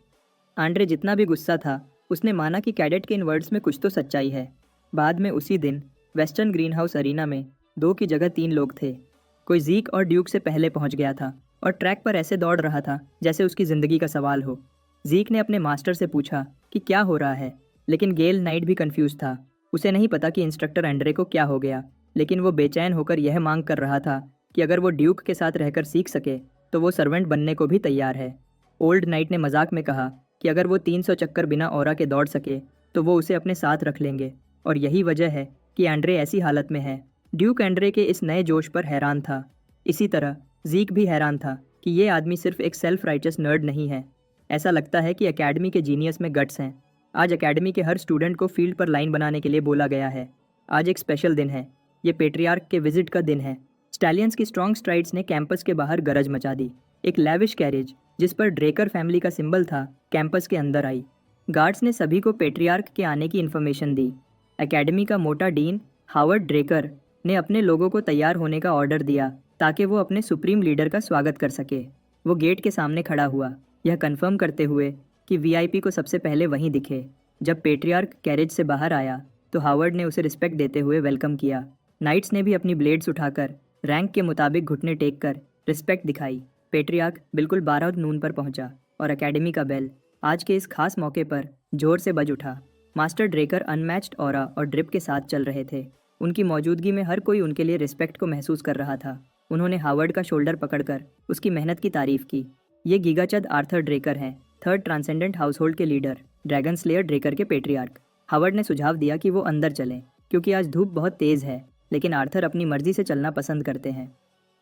आंड्रे जितना भी गुस्सा था, उसने माना कि कैडेट के इन वर्ड्स में कुछ तो सच्चाई है। बाद में उसी दिन वेस्टर्न ग्रीन हाउस अरीना में 2 की जगह 3 लोग थे। कोई जीक और ड्यूक से पहले पहुंच गया था और ट्रैक पर ऐसे दौड़ रहा था जैसे उसकी ज़िंदगी का सवाल हो। जीक ने अपने मास्टर से पूछा कि क्या हो रहा है, लेकिन गेल नाइट भी कंफ्यूज था। उसे नहीं पता कि इंस्ट्रक्टर एंड्रे को क्या हो गया, लेकिन वो बेचैन होकर यह मांग कर रहा था कि अगर वो ड्यूक के साथ रहकर सीख सके तो वो सर्वेंट बनने को भी तैयार है। ओल्ड नाइट ने मजाक में कहा कि अगर वो 300 चक्कर बिना ऑरा के दौड़ सके तो वो उसे अपने साथ रख लेंगे, और यही वजह है कि एंड्रे ऐसी हालत में है। ड्यूक एंड्रे के इस नए जोश पर हैरान था। इसी तरह जीक भी हैरान था कि ये आदमी सिर्फ एक सेल्फ राइचस नर्ड नहीं है। ऐसा लगता है कि एकेडमी के जीनियस में गट्स हैं। आज एकेडमी के हर स्टूडेंट को फील्ड पर लाइन बनाने के लिए बोला गया है। आज एक स्पेशल दिन है। ये पेट्रियार्क के विजिट का दिन है। स्टैलियंस की स्ट्रॉन्ग स्ट्राइड्स ने कैंपस के बाहर गरज मचा दी। एक लैविश कैरेज जिस पर ड्रेकर फैमिली का सिंबल था कैंपस के अंदर आई। गार्ड्स ने सभी को पेट्रियार्क के आने की इन्फॉर्मेशन दी। एकेडमी का मोटा डीन हावर्ड ड्रेकर ने अपने लोगों को तैयार होने का ऑर्डर दिया ताकि वो अपने सुप्रीम लीडर का स्वागत कर सके। वो गेट के सामने खड़ा हुआ, यह कंफर्म करते हुए कि वीआईपी को सबसे पहले वहीं दिखे। जब पेट्रियार्क कैरेज से बाहर आया तो हावर्ड ने उसे रिस्पेक्ट देते हुए वेलकम किया। नाइट्स ने भी अपनी ब्लेड्स उठाकर रैंक के मुताबिक घुटने टेक कर रिस्पेक्ट दिखाई। पेट्रियार्क बिल्कुल 12 नून पर पहुंचा और एकेडमी का बेल आज के इस खास मौके पर जोर से बज उठा। मास्टर ड्रेकर अनमैच्ड ऑरा और ड्रिप के साथ चल रहे थे। उनकी मौजूदगी में हर कोई उनके लिए रिस्पेक्ट को महसूस कर रहा था। उन्होंने हावर्ड का शोल्डर पकड़कर उसकी मेहनत की तारीफ की। ये गीगाचद आर्थर ड्रेकर हैं, थर्ड ट्रांसेंडेंट हाउसहोल्ड के लीडर, ड्रैगन स्लेयर ड्रेकर के पेट्रियार्क। हावर्ड ने सुझाव दिया कि वो अंदर चलें क्योंकि आज धूप बहुत तेज़ है, लेकिन आर्थर अपनी मर्जी से चलना पसंद करते हैं।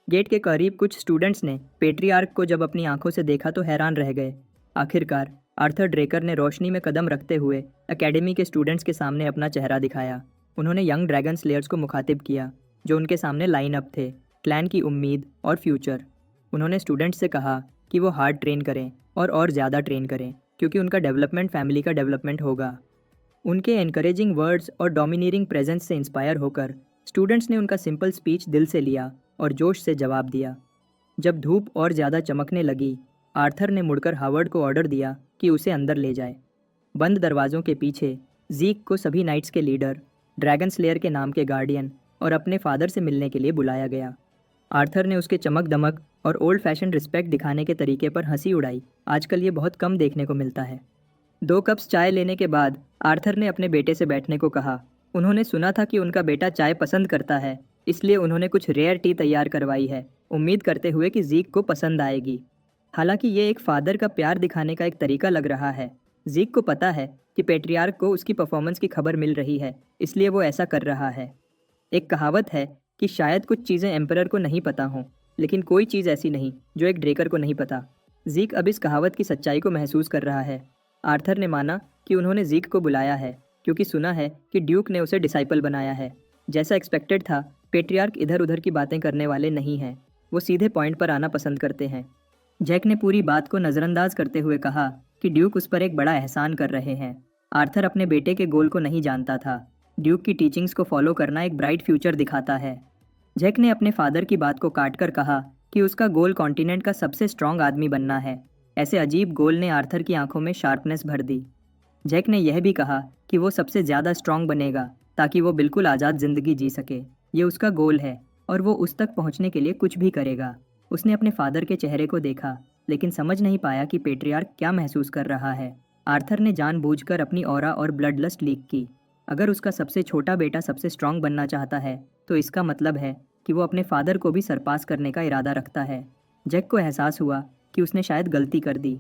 गेट के करीब कुछ स्टूडेंट्स ने पेट्रियार्क को जब अपनी आंखों से देखा तो हैरान रह गए। आखिरकार आर्थर ड्रेकर ने रोशनी में कदम रखते हुए एकेडमी के स्टूडेंट्स के सामने अपना चेहरा दिखाया। उन्होंने यंग ड्रैगन स्लेयर्स को मुखातिब किया जो उनके सामने लाइन अप थे, क्लैन की उम्मीद और फ्यूचर। उन्होंने स्टूडेंट्स से कहा कि वो हार्ड ट्रेन करें और ज़्यादा ट्रेन करें क्योंकि उनका डेवलपमेंट फैमिली का डेवलपमेंट होगा। उनके एनकरेजिंग वर्ड्स और डोमिनेटिंग प्रेजेंस से इंस्पायर होकर स्टूडेंट्स ने उनका सिंपल स्पीच दिल से लिया और जोश से जवाब दिया। जब धूप और ज़्यादा चमकने लगी, आर्थर ने मुड़कर हावर्ड को ऑर्डर दिया कि उसे अंदर ले जाए। बंद दरवाज़ों के पीछे जीक को सभी नाइट्स के लीडर, ड्रैगन स्लेयर के नाम के गार्डियन और अपने फादर से मिलने के लिए बुलाया गया। आर्थर ने उसके चमक दमक और ओल्ड फैशन रिस्पेक्ट दिखाने के तरीके पर हंसी उड़ाई। आजकल ये बहुत कम देखने को मिलता है। 2 कप्स चाय लेने के बाद आर्थर ने अपने बेटे से बैठने को कहा। उन्होंने सुना था कि उनका बेटा चाय पसंद करता है, इसलिए उन्होंने कुछ रेयर टी तैयार करवाई है, उम्मीद करते हुए कि जीक को पसंद आएगी। हालांकि ये एक फादर का प्यार दिखाने का एक तरीका लग रहा है। जीक को पता है कि पेट्रियार्क को उसकी परफॉर्मेंस की खबर मिल रही है, इसलिए वो ऐसा कर रहा है। एक कहावत है कि शायद कुछ चीज़ें एम्परर को नहीं पता हों, लेकिन कोई चीज़ ऐसी नहीं जो एक ड्रेकर को नहीं पता। जीक अब इस कहावत की सच्चाई को महसूस कर रहा है। आर्थर ने माना कि उन्होंने जीक को बुलाया है क्योंकि सुना है कि ड्यूक ने उसे डिसाइपल बनाया है। जैसा एक्सपेक्टेड था, पेट्रियार्क इधर उधर की बातें करने वाले नहीं हैं। वो सीधे पॉइंट पर आना पसंद करते हैं। जैक ने पूरी बात को नज़रअंदाज करते हुए कहा कि ड्यूक उस पर एक बड़ा एहसान कर रहे हैं। आर्थर अपने बेटे के गोल को नहीं जानता था। ड्यूक की टीचिंग्स को फॉलो करना एक ब्राइट फ्यूचर दिखाता है। जैक ने अपने फादर की बात को काटकर कहा कि उसका गोल कॉन्टिनेंट का सबसे स्ट्रांग आदमी बनना है। ऐसे अजीब गोल ने आर्थर की आंखों में शार्पनेस भर दी। जैक ने यह भी कहा कि वो सबसे ज़्यादा स्ट्रांग बनेगा ताकि वो बिल्कुल आज़ाद ज़िंदगी जी सके। ये उसका गोल है और वो उस तक पहुंचने के लिए कुछ भी करेगा। उसने अपने फादर के चेहरे को देखा, लेकिन समझ नहीं पाया कि पेट्रियार्क क्या महसूस कर रहा है। आर्थर ने जानबूझकर अपनी ऑरा और ब्लड लस्ट लीक की। अगर उसका सबसे छोटा बेटा सबसे स्ट्रांग बनना चाहता है तो इसका मतलब है कि वो अपने फादर को भी सरपास करने का इरादा रखता है। जैक को एहसास हुआ कि उसने शायद गलती कर दी।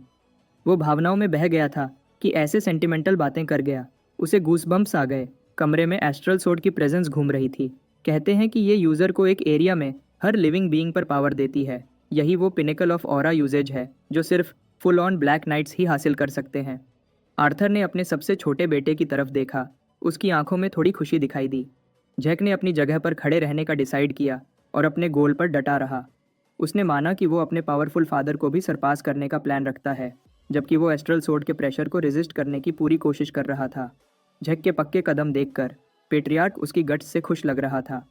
वो भावनाओं में बह गया था कि ऐसे सेंटिमेंटल बातें कर गया। उसे गूसबम्प्स आ गए। कमरे में एस्ट्रल सोर्ड की प्रेजेंस घूम रही थी। कहते हैं कि ये यूज़र को एक एरिया में हर लिविंग बीइंग पर पावर देती है। यही वो पिनेकल ऑफ ऑरा यूजेज है जो सिर्फ फुल ऑन ब्लैक नाइट्स ही हासिल कर सकते हैं। आर्थर ने अपने सबसे छोटे बेटे की तरफ देखा। उसकी आंखों में थोड़ी खुशी दिखाई दी। जैक ने अपनी जगह पर खड़े रहने का डिसाइड किया और अपने गोल पर डटा रहा। उसने माना कि वो अपने पावरफुल फादर को भी सरपास करने का प्लान रखता है, जबकि वो एस्ट्रल सोर्ड के प्रेशर को रेजिस्ट करने की पूरी कोशिश कर रहा था। जैक के पक्के कदम देखकर पेट्रियार्क उसकी गट्स से खुश लग रहा था।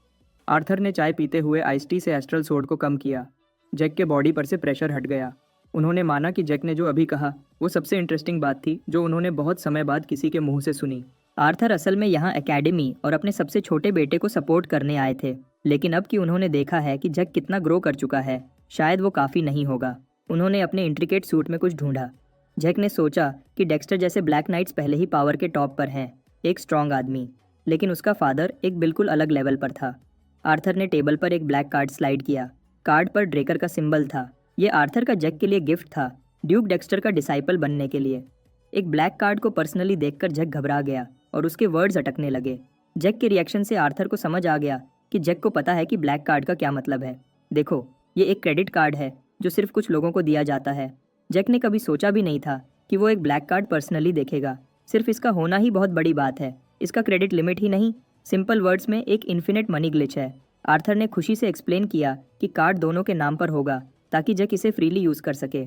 आर्थर ने चाय पीते हुए आइस टी से एस्ट्रल सोर्ड को कम किया। जैक के बॉडी पर से प्रेशर हट गया। उन्होंने माना कि जैक ने जो अभी कहा वो सबसे इंटरेस्टिंग बात थी जो उन्होंने बहुत समय बाद किसी के मुंह से सुनी। आर्थर असल में यहाँ एकेडमी और अपने सबसे छोटे बेटे को सपोर्ट करने आए थे, लेकिन अब कि उन्होंने देखा है कि जैक कितना ग्रो कर चुका है, शायद वो काफ़ी नहीं होगा। उन्होंने अपने इंट्रिकेट सूट में कुछ ढूंढा। जैक ने सोचा कि डेक्स्टर जैसे ब्लैक नाइट्स पहले ही पावर के टॉप पर हैं, एक स्ट्रॉन्ग आदमी, लेकिन उसका फादर एक बिल्कुल अलग लेवल पर था। आर्थर ने टेबल पर एक ब्लैक कार्ड स्लाइड किया। कार्ड पर ड्रेकर का सिंबल था। ये आर्थर का जैक के लिए गिफ्ट था, ड्यूक डेक्स्टर का डिसाइपल बनने के लिए। एक ब्लैक कार्ड को पर्सनली देखकर जैक घबरा गया और उसके वर्ड्स अटकने लगे। जैक के रिएक्शन से आर्थर को समझ आ गया कि जैक को पता है कि ब्लैक कार्ड का क्या मतलब है। देखो, ये एक क्रेडिट कार्ड है जो सिर्फ कुछ लोगों को दिया जाता है। जैक ने कभी सोचा भी नहीं था कि वो एक ब्लैक कार्ड पर्सनली देखेगा। सिर्फ इसका होना ही बहुत बड़ी बात है। इसका क्रेडिट लिमिट ही नहीं, सिंपल वर्ड्स में एक इन्फिनिट मनी ग्लिच है। आर्थर ने खुशी से एक्सप्लेन किया कि कार्ड दोनों के नाम पर होगा ताकि जैक इसे फ्रीली यूज़ कर सके।